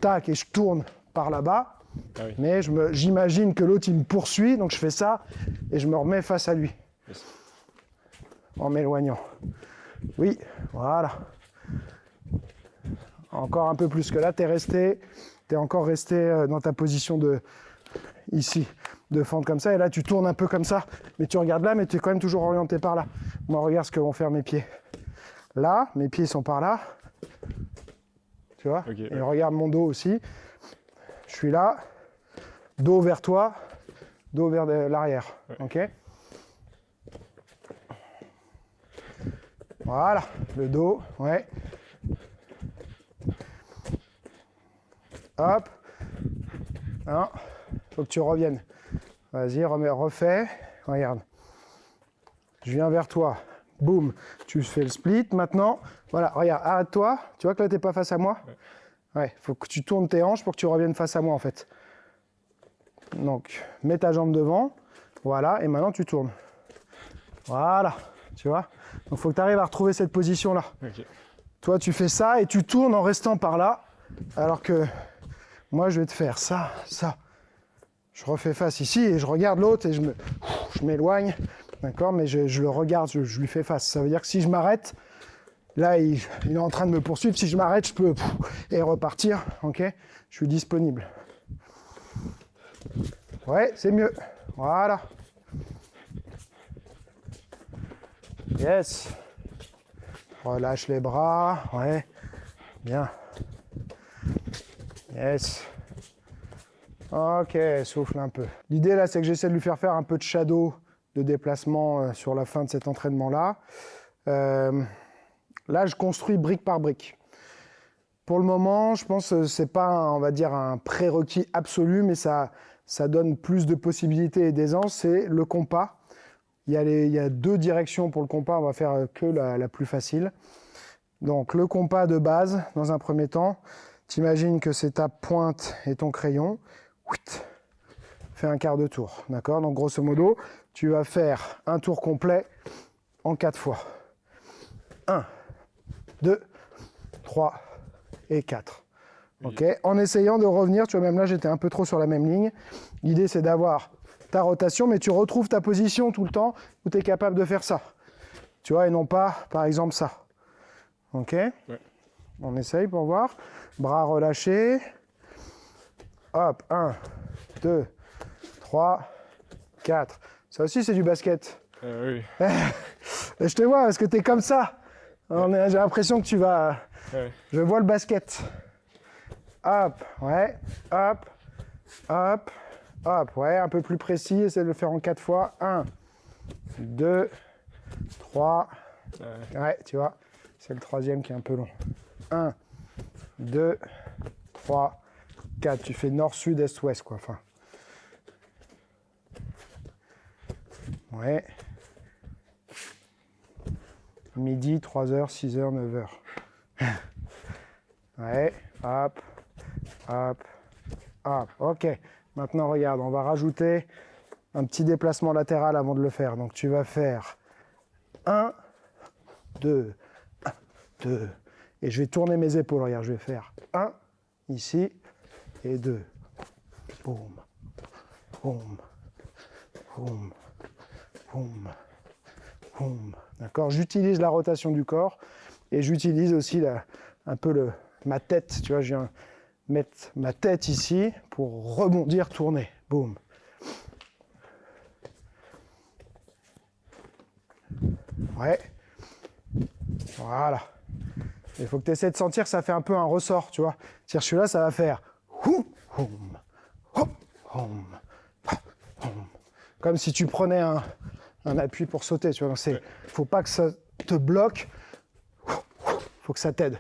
tac et je tourne par là-bas, Ah oui. mais j'imagine que l'autre, il me poursuit, donc je fais ça et je me remets face à lui. Yes. En m'éloignant. Oui, voilà. Encore un peu plus que là, t'es encore resté dans ta position de ici, de fente comme ça, et là tu tournes un peu comme ça, mais tu regardes là, mais tu es quand même toujours orienté par là. Moi, regarde ce que vont faire mes pieds. Là, mes pieds sont par là, tu vois, Ok, et ouais. regarde mon dos aussi. Je suis là, dos vers toi, dos vers l'arrière, Ouais. ok? Voilà, le dos, ouais. Hop. Non, faut que tu reviennes. Vas-y, refais. Regarde. Je viens vers toi. Boum. Tu fais le split. Maintenant, voilà, regarde, arrête-toi. Tu vois que là, t'es pas face à moi? Ouais, faut que tu tournes tes hanches pour que tu reviennes face à moi, en fait. Donc, mets ta jambe devant. Voilà, et maintenant, tu tournes. Voilà, tu vois? Donc, faut que tu arrives à retrouver cette position-là. Ok. Toi, tu fais ça et tu tournes en restant par là, alors que moi, je vais te faire ça, ça. Je refais face ici et je regarde l'autre et je m'éloigne, d'accord? Mais je le regarde, je lui fais face. Ça veut dire que si je m'arrête, là, il est en train de me poursuivre. Si je m'arrête, je peux et repartir, ok? Je suis disponible. Ouais, c'est mieux. Voilà. Yes. Relâche les bras, ouais. Bien. Yes. Ok, souffle un peu. L'idée là, c'est que j'essaie de lui faire un peu de shadow de déplacement sur la fin de cet entraînement-là. Là, je construis brique par brique. Pour le moment, je pense que c'est pas, on va dire, un prérequis absolu, mais ça donne plus de possibilités et d'aisance. C'est le compas. Il y a deux directions pour le compas. On va faire que la plus facile. Donc, le compas de base, dans un premier temps, t'imagines que c'est ta pointe et ton crayon. Fais un quart de tour, d'accord? Donc grosso modo, tu vas faire un tour complet en 4 fois. 1, 2, 3 et 4. Ok? En essayant de revenir, tu vois, même là j'étais un peu trop sur la même ligne. L'idée c'est d'avoir ta rotation, mais tu retrouves ta position tout le temps où tu es capable de faire ça. Tu vois, et non pas, par exemple, ça. Ok? Ouais. On essaye pour voir. Bras relâchés. Hop, 1, 2, 3, 4. Ça aussi, c'est du basket. Oui. Et je te vois, parce que tu es comme ça. J'ai l'impression que tu vas... Ouais. Je vois le basket. Hop, ouais. Hop, hop, hop. Ouais, un peu plus précis. Essaie de le faire en 4 fois. 1, 2, 3. Ouais, tu vois. C'est le troisième qui est un peu long. 1, 2, 3, 4. Tu fais nord, sud, est, ouest, quoi. Enfin... Ouais. Midi, 3h, 6h, 9h. Ouais, hop, hop, hop. Ok. Maintenant, regarde, on va rajouter un petit déplacement latéral avant de le faire. Donc, tu vas faire 1, 2, 1, 2. Et je vais tourner mes épaules. Regarde, je vais faire 1, ici, et 2. Boum, boum, boum. Boum, boum. D'accord? J'utilise la rotation du corps et j'utilise aussi un peu ma tête. Tu vois, je viens mettre ma tête ici pour rebondir, tourner. Boum. Ouais. Voilà. Il faut que tu essaies de sentir que ça fait un peu un ressort, tu vois. C'est-à-dire, celui-là, ça va faire houm, houm, houm, houm, houm. Comme si tu prenais un appui pour sauter, tu vois. Il faut pas que ça te bloque, faut que ça t'aide.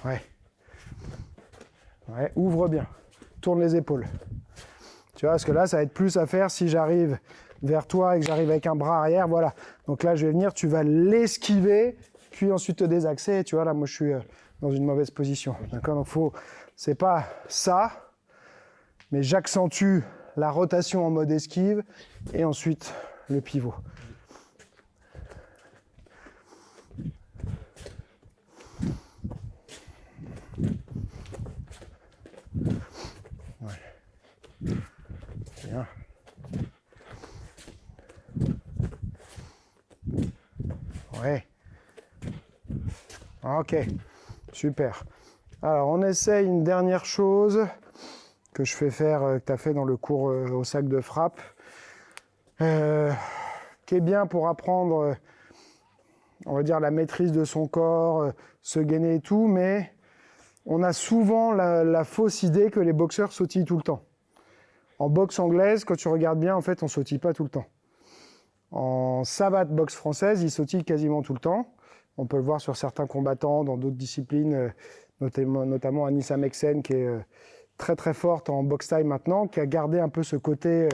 Ouais. Ouais, ouvre bien. Tourne les épaules. Tu vois, parce que là, ça va être plus à faire si j'arrive vers toi et que j'arrive avec un bras arrière, voilà. Donc là, je vais venir, tu vas l'esquiver, puis ensuite te désaxer. Tu vois, là, moi, je suis dans une mauvaise position. D'accord? Donc, c'est pas ça, mais j'accentue la rotation en mode esquive et ensuite le pivot. Ouais. Bien. Ouais. Ok, super. Alors, on essaye une dernière chose que je fais faire, que tu as fait dans le cours au sac de frappe, qui est bien pour apprendre, on va dire, la maîtrise de son corps, se gainer et tout, mais on a souvent la fausse idée que les boxeurs sautillent tout le temps. En boxe anglaise, quand tu regardes bien, en fait, on ne sautille pas tout le temps. En savate boxe française, ils sautillent quasiment tout le temps. On peut le voir sur certains combattants dans d'autres disciplines, notamment Anissa Meksen, qui est très très forte en boxe thaï maintenant, qui a gardé un peu ce côté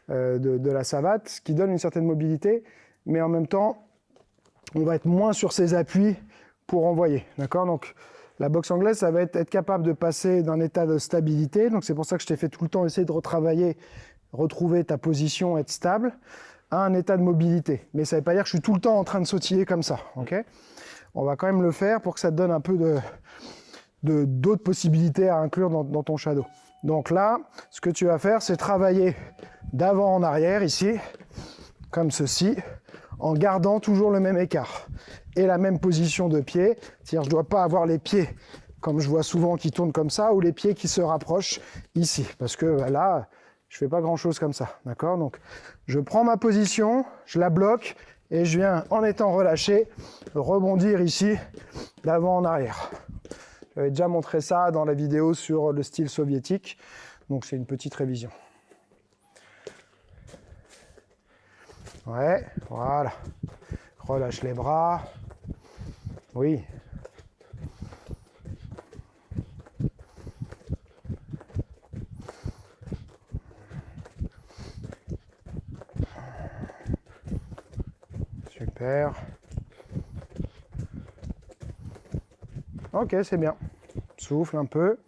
de la savate, ce qui donne une certaine mobilité, mais en même temps, on va être moins sur ses appuis pour envoyer. D'accord ? Donc, la boxe anglaise, ça va être capable de passer d'un état de stabilité. Donc, c'est pour ça que je t'ai fait tout le temps essayer de retravailler, retrouver ta position, être stable, à un état de mobilité. Mais ça ne veut pas dire que je suis tout le temps en train de sautiller comme ça. Okay ? On va quand même le faire pour que ça te donne un peu d'autres possibilités à inclure dans ton shadow. Donc là, ce que tu vas faire, c'est travailler d'avant en arrière, ici, comme ceci, en gardant toujours le même écart et la même position de pied. C'est-à-dire, je ne dois pas avoir les pieds, comme je vois souvent, qui tournent comme ça, ou les pieds qui se rapprochent ici. Parce que là, je ne fais pas grand-chose comme ça. D'accord ? Donc, je prends ma position, je la bloque, et je viens, en étant relâché, rebondir ici, d'avant en arrière. J'avais déjà montré ça dans la vidéo sur le style soviétique, donc c'est une petite révision. Ouais, voilà. Relâche les bras. Oui. Super. Ok, c'est bien. Souffle un peu.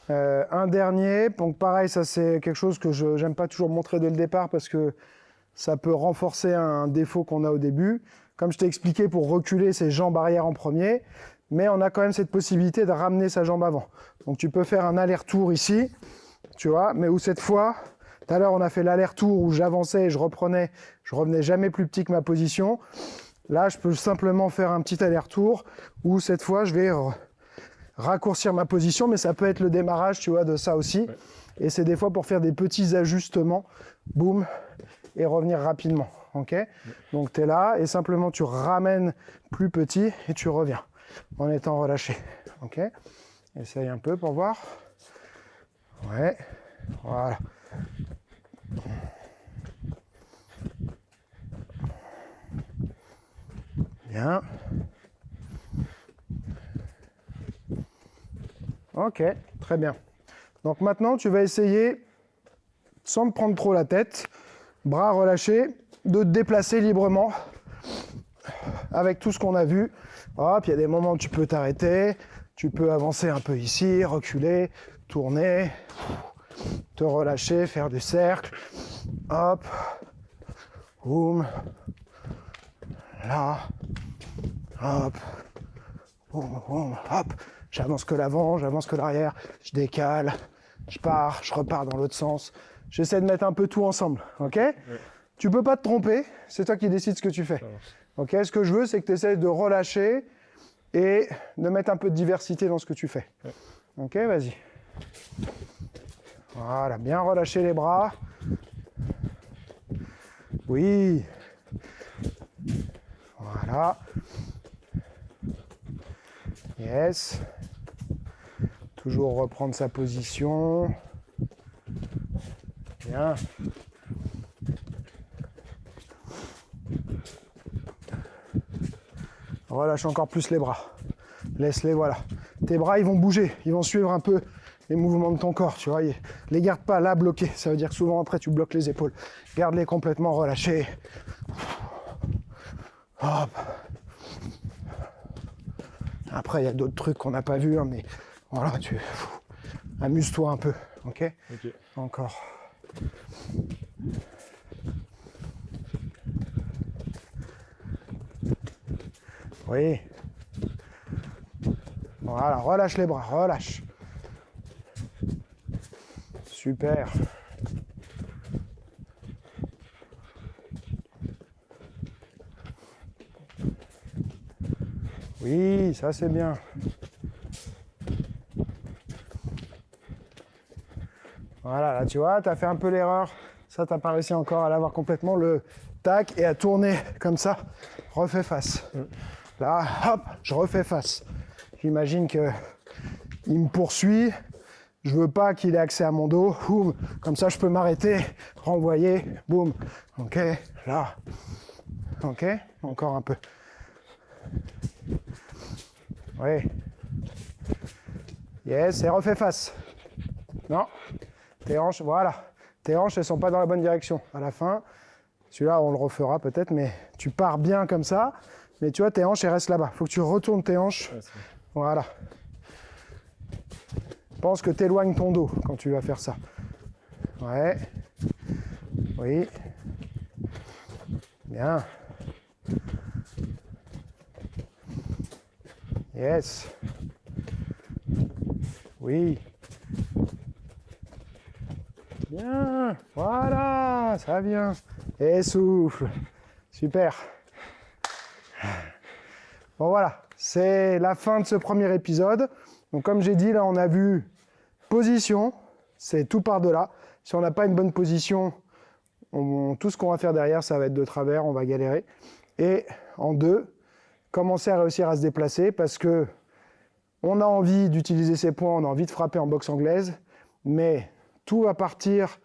Un dernier. Donc pareil, ça c'est quelque chose que je n'aime pas toujours montrer dès le départ parce que ça peut renforcer un défaut qu'on a au début. Comme je t'ai expliqué, pour reculer ses jambes arrière en premier, mais on a quand même cette possibilité de ramener sa jambe avant. Donc tu peux faire un aller-retour ici, tu vois, mais où cette fois, tout à l'heure on a fait l'aller-retour où j'avançais et je revenais jamais plus petit que ma position. Là, je peux simplement faire un petit aller-retour où cette fois je vais raccourcir ma position, mais ça peut être le démarrage, tu vois, de ça aussi. Ouais. Et c'est des fois pour faire des petits ajustements, boum, et revenir rapidement. Okay ? Ouais. Donc tu es là et simplement tu ramènes plus petit et tu reviens en étant relâché. Okay ? Essaye un peu pour voir. Ouais, voilà. Bien. Ok, très bien. Donc maintenant, tu vas essayer, sans te prendre trop la tête, bras relâchés, de te déplacer librement avec tout ce qu'on a vu. Hop, il y a des moments où tu peux t'arrêter, tu peux avancer un peu ici, reculer, tourner, te relâcher, faire du cercle. Hop, boum, là, hop, boum, boum, hop. J'avance que l'avant, j'avance que l'arrière, je décale, je pars, je repars dans l'autre sens. J'essaie de mettre un peu tout ensemble, ok ? Ouais. Tu peux pas te tromper, c'est toi qui décides ce que tu fais. Ok ? Ce que je veux, c'est que tu essaies de relâcher et de mettre un peu de diversité dans ce que tu fais. Ouais. Ok, vas-y. Voilà, bien relâcher les bras. Oui. Voilà. Yes. Toujours reprendre sa position. Bien. Relâche encore plus les bras. Laisse-les, voilà. Tes bras, ils vont bouger. Ils vont suivre un peu les mouvements de ton corps, tu vois. Les garde pas là bloqués. Ça veut dire que souvent, après, tu bloques les épaules. Garde-les complètement relâchés. Hop. Après, il y a d'autres trucs qu'on n'a pas vus, hein, mais voilà, amuse-toi un peu, ok ? Encore. Oui. Voilà, relâche les bras, relâche. Super. Oui, ça c'est bien. Voilà, là tu vois, tu as fait un peu l'erreur. Ça, tu n'as pas réussi encore à l'avoir complètement. Le tac et à tourner comme ça. Refais face. Là, hop, je refais face. J'imagine qu'il me poursuit. Je veux pas qu'il ait accès à mon dos. Boum. Comme ça, je peux m'arrêter, renvoyer. Boum. Ok, là. Ok, encore un peu. Oui. Yes, et refais face. Non. Tes hanches, voilà. Tes hanches, elles sont pas dans la bonne direction. À la fin, celui-là, on le refera peut-être, mais tu pars bien comme ça. Mais tu vois, tes hanches, elles restent là-bas. Il faut que tu retournes tes hanches. Ouais, Voilà. Pense que tu éloignes ton dos quand tu vas faire ça. Ouais. Oui. Bien. Yes. Oui. Bien. Voilà, ça vient. Et souffle. Super. Bon voilà, c'est la fin de ce premier épisode. Donc comme j'ai dit, là on a vu position, c'est tout par-delà. Si on n'a pas une bonne position, tout ce qu'on va faire derrière, ça va être de travers, on va galérer. Et en 2, commencer à réussir à se déplacer parce que on a envie d'utiliser ses points, on a envie de frapper en boxe anglaise, mais tout va partir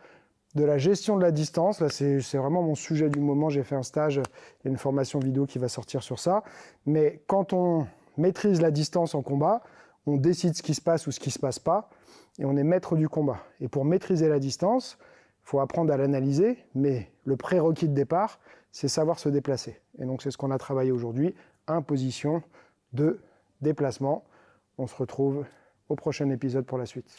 de la gestion de la distance. Là, c'est vraiment mon sujet du moment. J'ai fait un stage, il y a une formation vidéo qui va sortir sur ça. Mais quand on maîtrise la distance en combat, on décide ce qui se passe ou ce qui ne se passe pas, et on est maître du combat. Et pour maîtriser la distance, il faut apprendre à l'analyser, mais le prérequis de départ, c'est savoir se déplacer. Et donc, c'est ce qu'on a travaillé aujourd'hui. 1, position, 2, déplacement. On se retrouve au prochain épisode pour la suite.